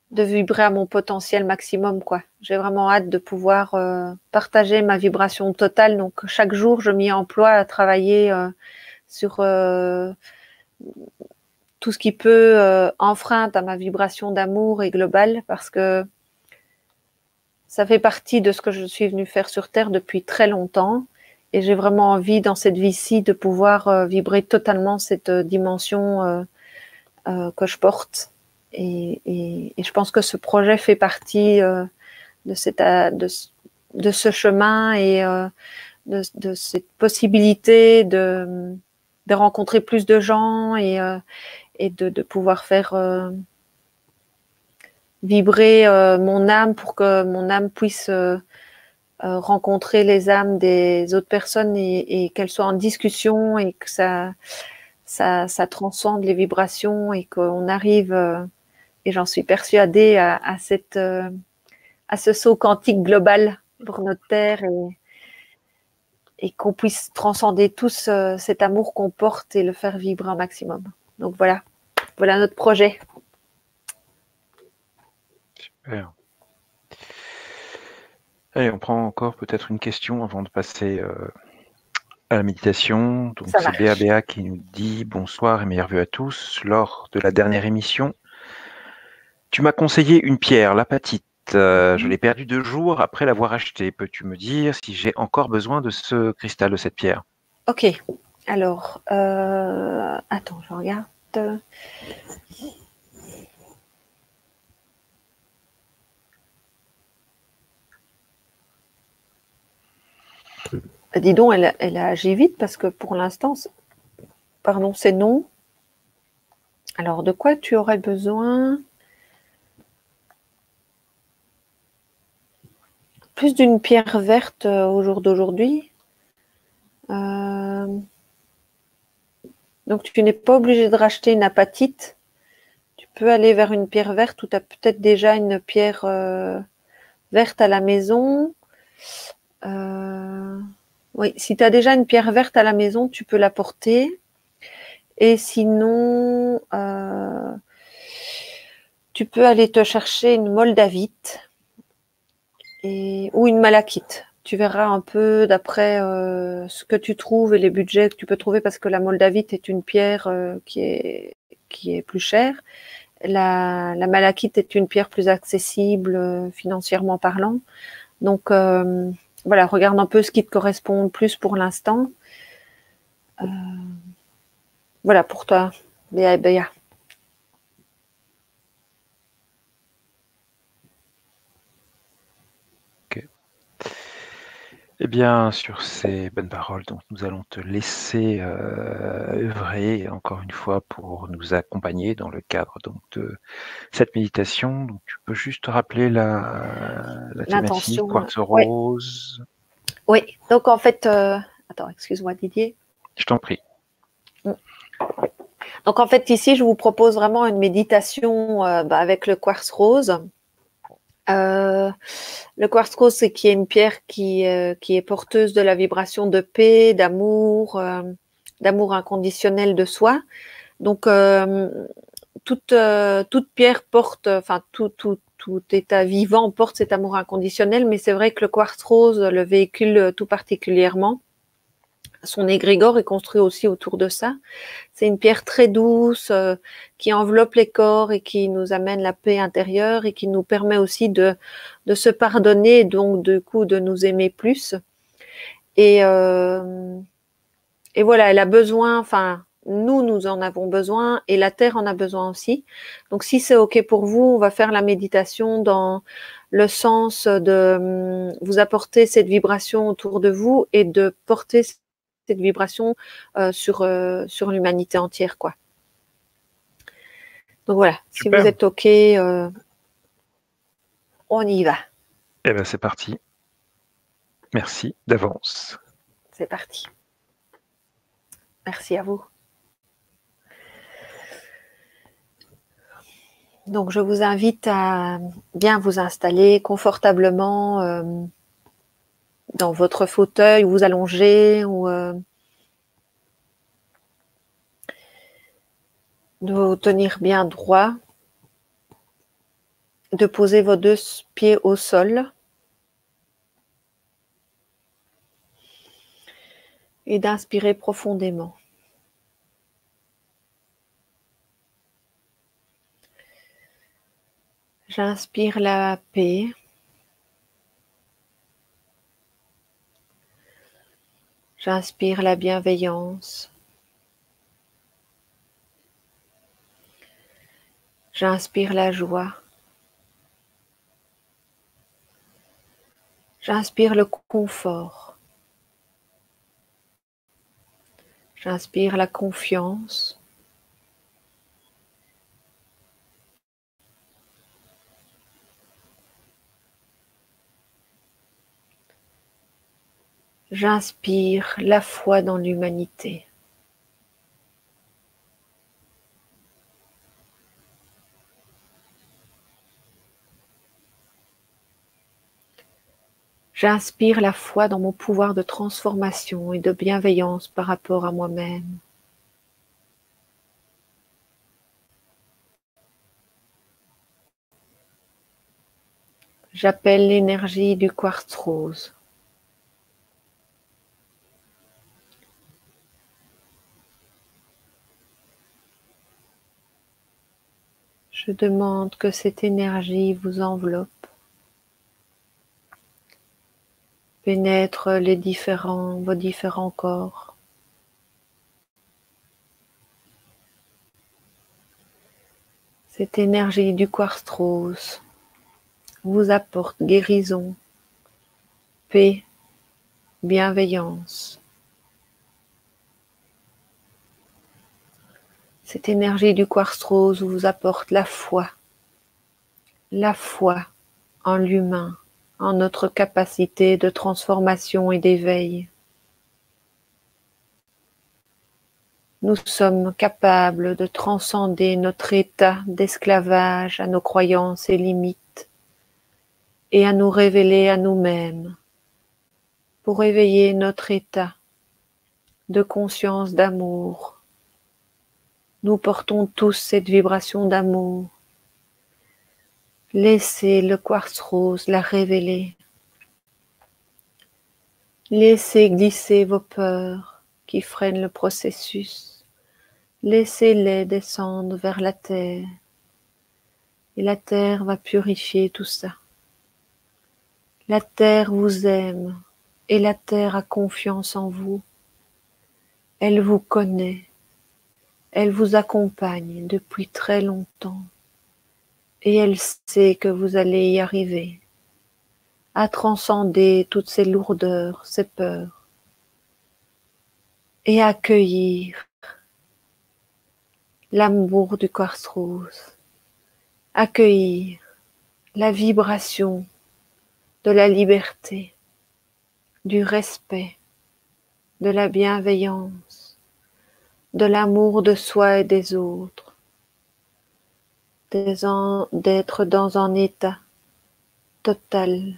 de vibrer à mon potentiel maximum, quoi. J'ai vraiment hâte de pouvoir partager ma vibration totale. Donc chaque jour, je m'y emploie à travailler sur tout ce qui peut enfreindre à ma vibration d'amour et globale, parce que ça fait partie de ce que je suis venue faire sur Terre depuis très longtemps. Et j'ai vraiment envie, dans cette vie-ci, de pouvoir vibrer totalement cette dimension que je porte. Et je pense que ce projet fait partie de ce chemin et de cette possibilité de rencontrer plus de gens et de pouvoir faire vibrer mon âme pour que mon âme puisse rencontrer les âmes des autres personnes et qu'elles soient en discussion et que ça transcende les vibrations et qu'on arrive, et j'en suis persuadée, à ce saut quantique global pour notre Terre et qu'on puisse transcender tous cet amour qu'on porte et le faire vibrer un maximum. Donc voilà notre projet. Super. Allez, on prend encore peut-être une question avant de passer à la méditation. Donc c'est BABA qui nous dit: bonsoir et meilleurs vœux à tous. Lors de la dernière émission, tu m'as conseillé une pierre, l'apatite. Je l'ai perdue 2 jours après l'avoir achetée. Peux-tu me dire si j'ai encore besoin de ce cristal, de cette pierre? Ok. Alors, attends, je regarde. Dis donc, elle a agi vite, parce que pour l'instant, c'est non. Alors, de quoi tu aurais besoin? Plus d'une pierre verte au jour d'aujourd'hui. Donc, tu n'es pas obligé de racheter une apatite. Tu peux aller vers une pierre verte, ou tu as peut-être déjà une pierre verte à la maison. Oui, si tu as déjà une pierre verte à la maison, tu peux la porter. Et sinon, tu peux aller te chercher une moldavite ou une malachite. Tu verras un peu d'après ce que tu trouves et les budgets que tu peux trouver, parce que la moldavite est une pierre qui est plus chère. La malachite est une pierre plus accessible financièrement parlant. Donc voilà, regarde un peu ce qui te correspond le plus pour l'instant. Voilà pour toi, Béa. Eh bien, sur ces bonnes paroles, donc, nous allons te laisser œuvrer encore une fois pour nous accompagner dans le cadre donc, de cette méditation. Donc, tu peux juste rappeler la thématique, quartz rose. Oui, donc en fait, attends, excuse-moi Didier. Je t'en prie. Donc en fait, ici, je vous propose vraiment une méditation avec le quartz rose. Le quartz rose, c'est qui est une pierre qui est porteuse de la vibration de paix, d'amour inconditionnel de soi. Donc, toute pierre porte, enfin, tout état vivant porte cet amour inconditionnel, mais c'est vrai que le quartz rose le véhicule tout particulièrement. Son égrégore est construit aussi autour de ça. C'est une pierre très douce qui enveloppe les corps et qui nous amène la paix intérieure et qui nous permet aussi de se pardonner et donc du coup de nous aimer plus. Et voilà, elle a besoin, enfin nous en avons besoin et la terre en a besoin aussi. Donc si c'est ok pour vous, on va faire la méditation dans le sens de vous apporter cette vibration autour de vous et de porter cette vibration sur l'humanité entière, quoi. Donc voilà, Super. si vous êtes OK, on y va. Eh bien, c'est parti. Merci d'avance. C'est parti. Merci à vous. Donc, je vous invite à bien vous installer confortablement dans votre fauteuil, vous allonger ou de vous tenir bien droit, de poser vos 2 pieds au sol et d'inspirer profondément. J'inspire la paix. J'inspire la bienveillance. J'inspire la joie. J'inspire le confort. J'inspire la confiance. J'inspire la foi dans l'humanité. J'inspire la foi dans mon pouvoir de transformation et de bienveillance par rapport à moi-même. J'appelle l'énergie du quartz rose. Je demande que cette énergie vous enveloppe, pénètre vos différents corps. Cette énergie du quartz rose vous apporte guérison, paix, bienveillance. Cette énergie du quartz rose vous apporte la foi en l'humain, en notre capacité de transformation et d'éveil. Nous sommes capables de transcender notre état d'esclavage à nos croyances et limites et à nous révéler à nous-mêmes pour éveiller notre état de conscience d'amour. Nous portons tous cette vibration d'amour. Laissez le quartz rose la révéler. Laissez glisser vos peurs qui freinent le processus. Laissez-les descendre vers la terre. Et la terre va purifier tout ça. La terre vous aime et la terre a confiance en vous. Elle vous connaît. Elle vous accompagne depuis très longtemps. Et elle sait que vous allez y arriver, à transcender toutes ces lourdeurs, ces peurs, et à accueillir l'amour du quartz rose, accueillir la vibration de la liberté, du respect, de la bienveillance, de l'amour de soi et des autres, d'être dans un état totale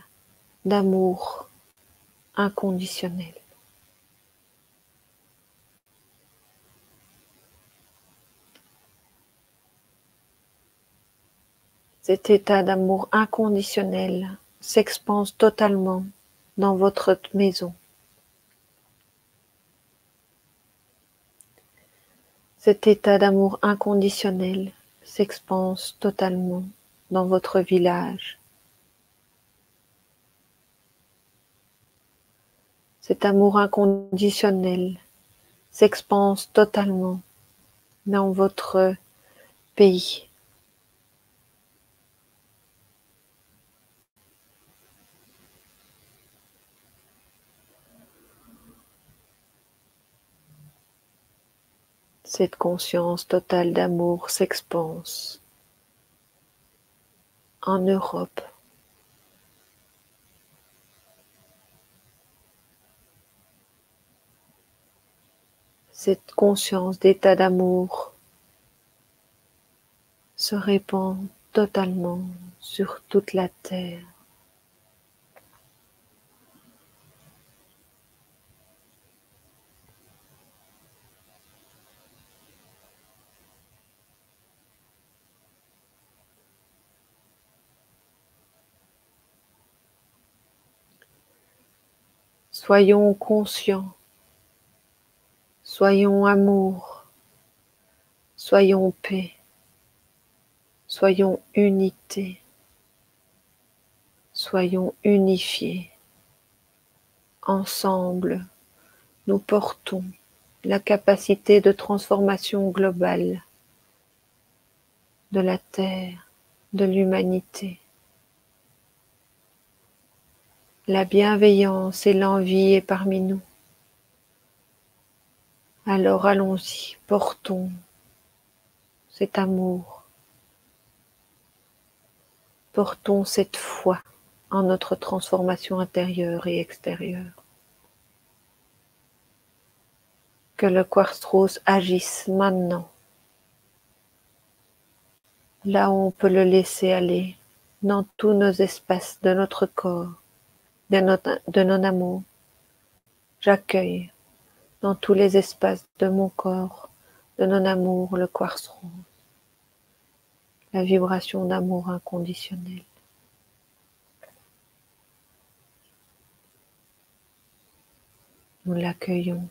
d'amour inconditionnel. Cet état d'amour inconditionnel s'expanse totalement dans votre maison. Cet état d'amour inconditionnel s'expanse totalement dans votre village. Cet amour inconditionnel s'expanse totalement dans votre pays. Cette conscience totale d'amour s'expanse en Europe. Cette conscience d'état d'amour se répand totalement sur toute la terre. Soyons conscients, soyons amour, soyons paix, soyons unité, soyons unifiés. Ensemble, nous portons la capacité de transformation globale de la Terre, de l'humanité. La bienveillance et l'envie est parmi nous. Alors allons-y, portons cet amour, portons cette foi en notre transformation intérieure et extérieure. Que le quartz rose agisse maintenant, là où on peut le laisser aller, dans tous nos espaces de notre corps, de nos amours. J'accueille dans tous les espaces de mon corps, de non amour, le quartz rose, la vibration d'amour inconditionnel. Nous l'accueillons.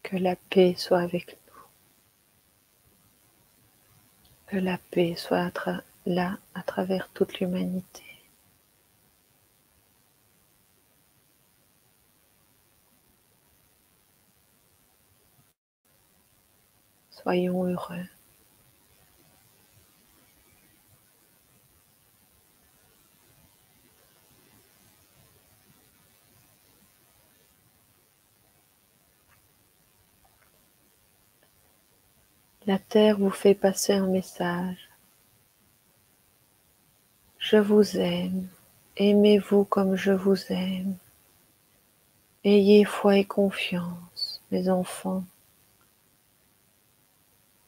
Que la paix soit avec nous. Que la paix soit là à travers toute l'humanité. Soyons heureux. La Terre vous fait passer un message. Je vous aime. Aimez-vous comme je vous aime. Ayez foi et confiance, mes enfants.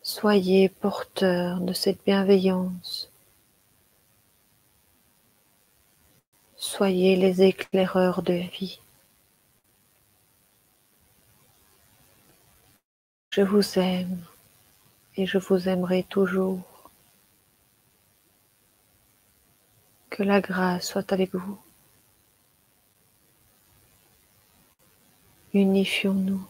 Soyez porteurs de cette bienveillance. Soyez les éclaireurs de vie. Je vous aime et je vous aimerai toujours. Que la grâce soit avec vous. Unifions-nous.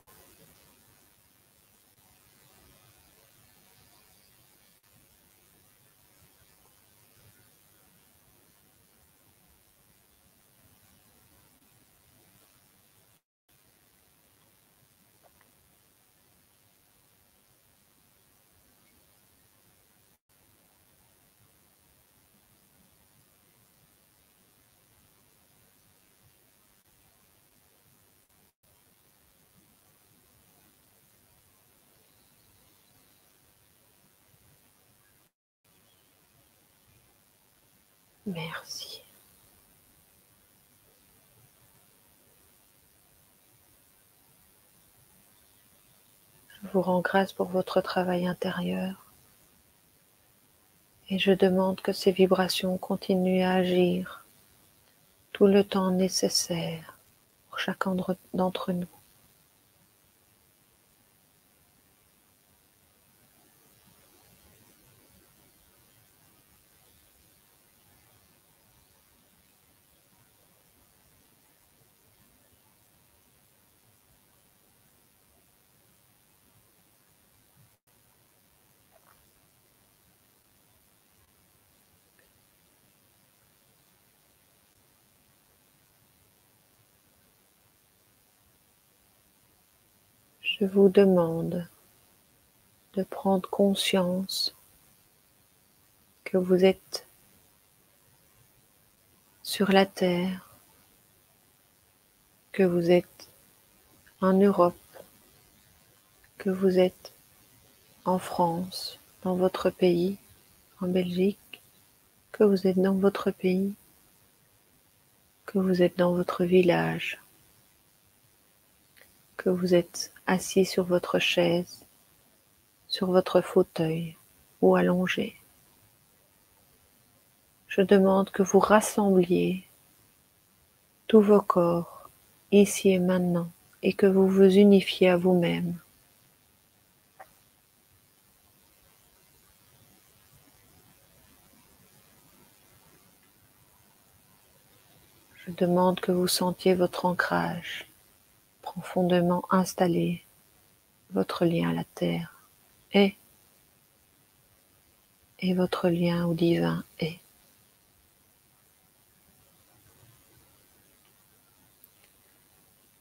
Merci. Je vous rends grâce pour votre travail intérieur. Et je demande que ces vibrations continuent à agir tout le temps nécessaire pour chacun d'entre nous. Je vous demande de prendre conscience que vous êtes sur la Terre, que vous êtes en Europe, que vous êtes en France, dans votre pays, en Belgique, que vous êtes dans votre pays, que vous êtes dans votre village, que vous êtes assis sur votre chaise, sur votre fauteuil ou allongé. Je demande que vous rassembliez tous vos corps ici et maintenant et que vous vous unifiez à vous-même. Je demande que vous sentiez votre ancrage profondément installé, votre lien à la terre et votre lien au divin est.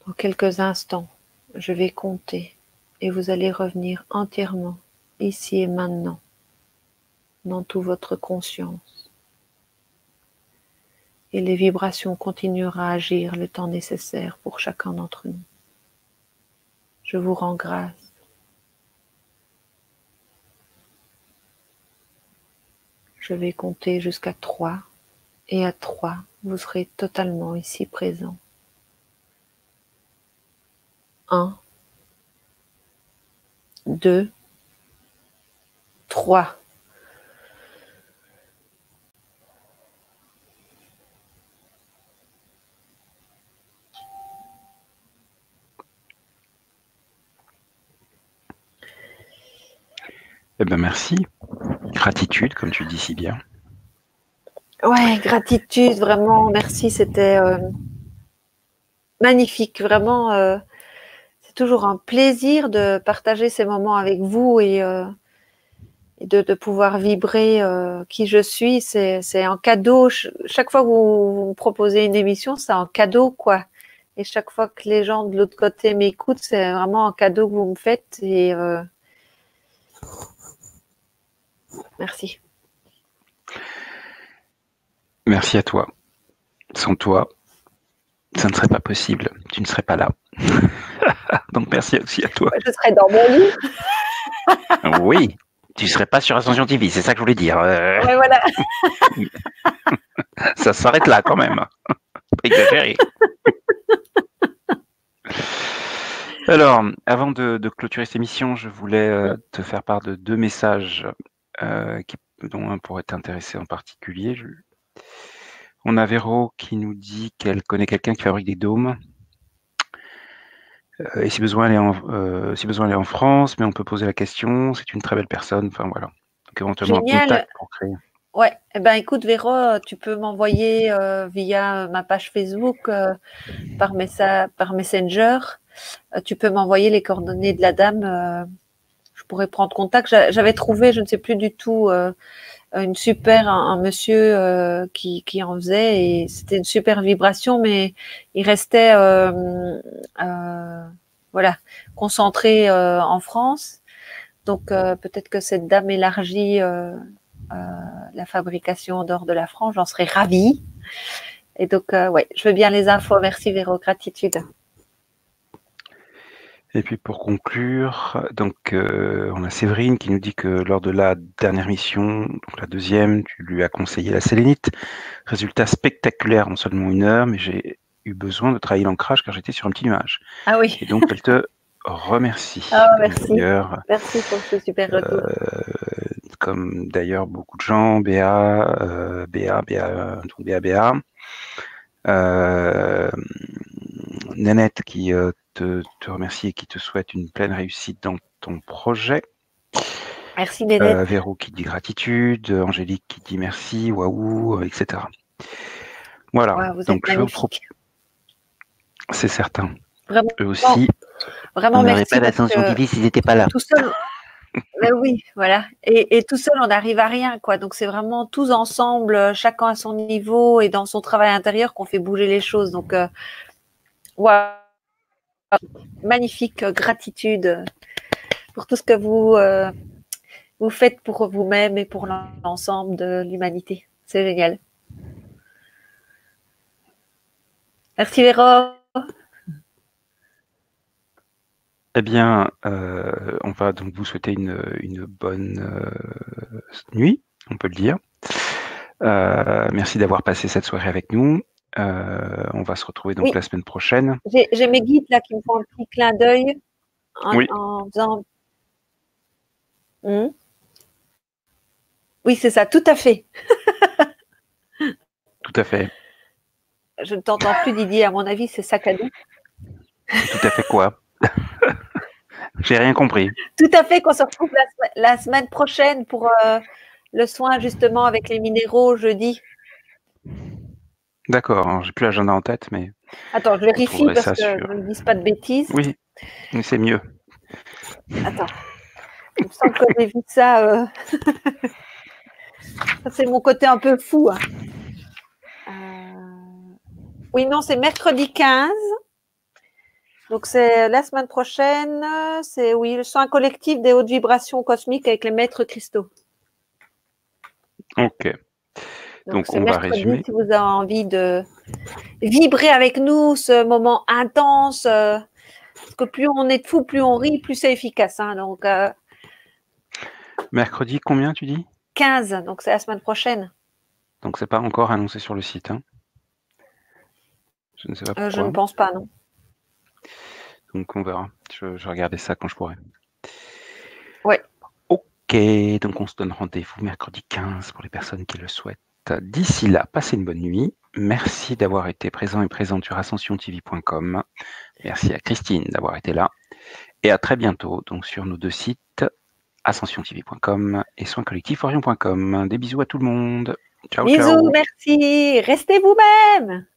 Dans quelques instants, je vais compter et vous allez revenir entièrement ici et maintenant dans toute votre conscience. Et les vibrations continueront à agir le temps nécessaire pour chacun d'entre nous. Je vous rends grâce. Je vais compter jusqu'à 3 et à 3, vous serez totalement ici présent. 1, 2, 3. Eh bien, merci. Gratitude, comme tu dis si bien. Ouais, gratitude, vraiment, merci, c'était magnifique, vraiment. C'est toujours un plaisir de partager ces moments avec vous et de pouvoir vibrer qui je suis. C'est un cadeau. Chaque fois que vous me proposez une émission, c'est un cadeau, quoi. Et chaque fois que les gens de l'autre côté m'écoutent, c'est vraiment un cadeau que vous me faites. Et merci. Merci à toi. Sans toi, ça ne serait pas possible. Tu ne serais pas là. Donc merci aussi à toi. Je serai dans mon lit. Oui, tu ne serais pas sur Ascension TV, c'est ça que je voulais dire. Ouais, voilà. Ça s'arrête là quand même. Pas exagéré. Alors, avant de clôturer cette émission, je voulais te faire part de 2 messages dont un pourrait t'intéresser en particulier. On a Véro qui nous dit qu'elle connaît quelqu'un qui fabrique des dômes. Et si besoin, elle est en France, mais on peut poser la question. C'est une très belle personne. Enfin voilà. Donc éventuellement un Génial. contact pour créer. Ouais, eh ben écoute Véro, tu peux m'envoyer via ma page Facebook par Messenger. Tu peux m'envoyer les coordonnées de la dame. Je pourrais prendre contact. J'avais trouvé, je ne sais plus du tout, un monsieur qui en faisait et c'était une super vibration, mais il restait voilà concentré en France. Donc peut-être que cette dame élargit la fabrication en dehors de la France, j'en serais ravie. Et donc, ouais, je veux bien les infos. Merci Véro, gratitude. Et puis pour conclure, donc on a Séverine qui nous dit que lors de la dernière mission, donc la deuxième, tu lui as conseillé la sélénite. Résultat spectaculaire en seulement 1 heure, mais j'ai eu besoin de travailler l'ancrage car j'étais sur un petit nuage. Ah oui. Et donc elle te remercie. Ah, merci. D'ailleurs, Merci pour ce super retour. comme d'ailleurs beaucoup de gens, Béa, Nanette qui te remercie et qui te souhaite une pleine réussite dans ton projet. Merci Nénette. Véro qui dit gratitude, Angélique qui dit merci, waouh, etc. Voilà. Ouais, vous donc êtes magnifique. C'est certain. Vraiment. Eux aussi. Vraiment on n'aurait merci. pas l'ascension divine s'ils n'étaient pas là. Tout seul. Ben oui, voilà. Et tout seul, on n'arrive à rien, quoi. Donc c'est vraiment tous ensemble, chacun à son niveau et dans son travail intérieur qu'on fait bouger les choses. Donc, waouh, magnifique, gratitude pour tout ce que vous faites pour vous-même et pour l'ensemble de l'humanité. C'est génial. Merci Véro. Eh bien, on va donc vous souhaiter une bonne nuit, on peut le dire. Merci d'avoir passé cette soirée avec nous. On va se retrouver donc la semaine prochaine. J'ai mes guides là qui me font un petit clin d'œil en faisant. Oui, c'est ça, tout à fait. Tout à fait. Je ne t'entends plus, Didier. À mon avis, c'est saccadé. Tout à fait quoi? J'ai rien compris. Tout à fait, qu'on se retrouve la semaine prochaine pour le soin justement avec les minéraux jeudi. D'accord, j'ai plus l'agenda en tête, mais. Attends, je vérifie parce que je ne dis pas de bêtises. Oui, c'est mieux. Attends, il me semble que j'ai vu ça. Ça, c'est mon côté un peu fou. Oui, non, c'est mercredi 15. Donc, c'est la semaine prochaine. C'est, oui, le soin collectif des hautes vibrations cosmiques avec les maîtres cristaux. Ok. Donc on va résumer. Si vous avez envie de vibrer avec nous ce moment intense, parce que plus on est fou, plus on rit, plus c'est efficace. Hein, donc, mercredi, combien tu dis? 15, donc c'est la semaine prochaine. Donc c'est pas encore annoncé sur le site. Hein. Je ne sais pas pourquoi. Je ne pense pas, non. Donc on verra. Je vais regarder ça quand je pourrai. Ouais. Ok, donc on se donne rendez-vous mercredi 15 pour les personnes qui le souhaitent. D'ici là, passez une bonne nuit. Merci d'avoir été présent et présente sur ascensiontv.com. Merci à Christine d'avoir été là. Et à très bientôt donc sur nos 2 sites, ascensiontv.com et soinscollectiforion.com. Des bisous à tout le monde. Ciao, bisous, ciao. merci. Restez vous-même.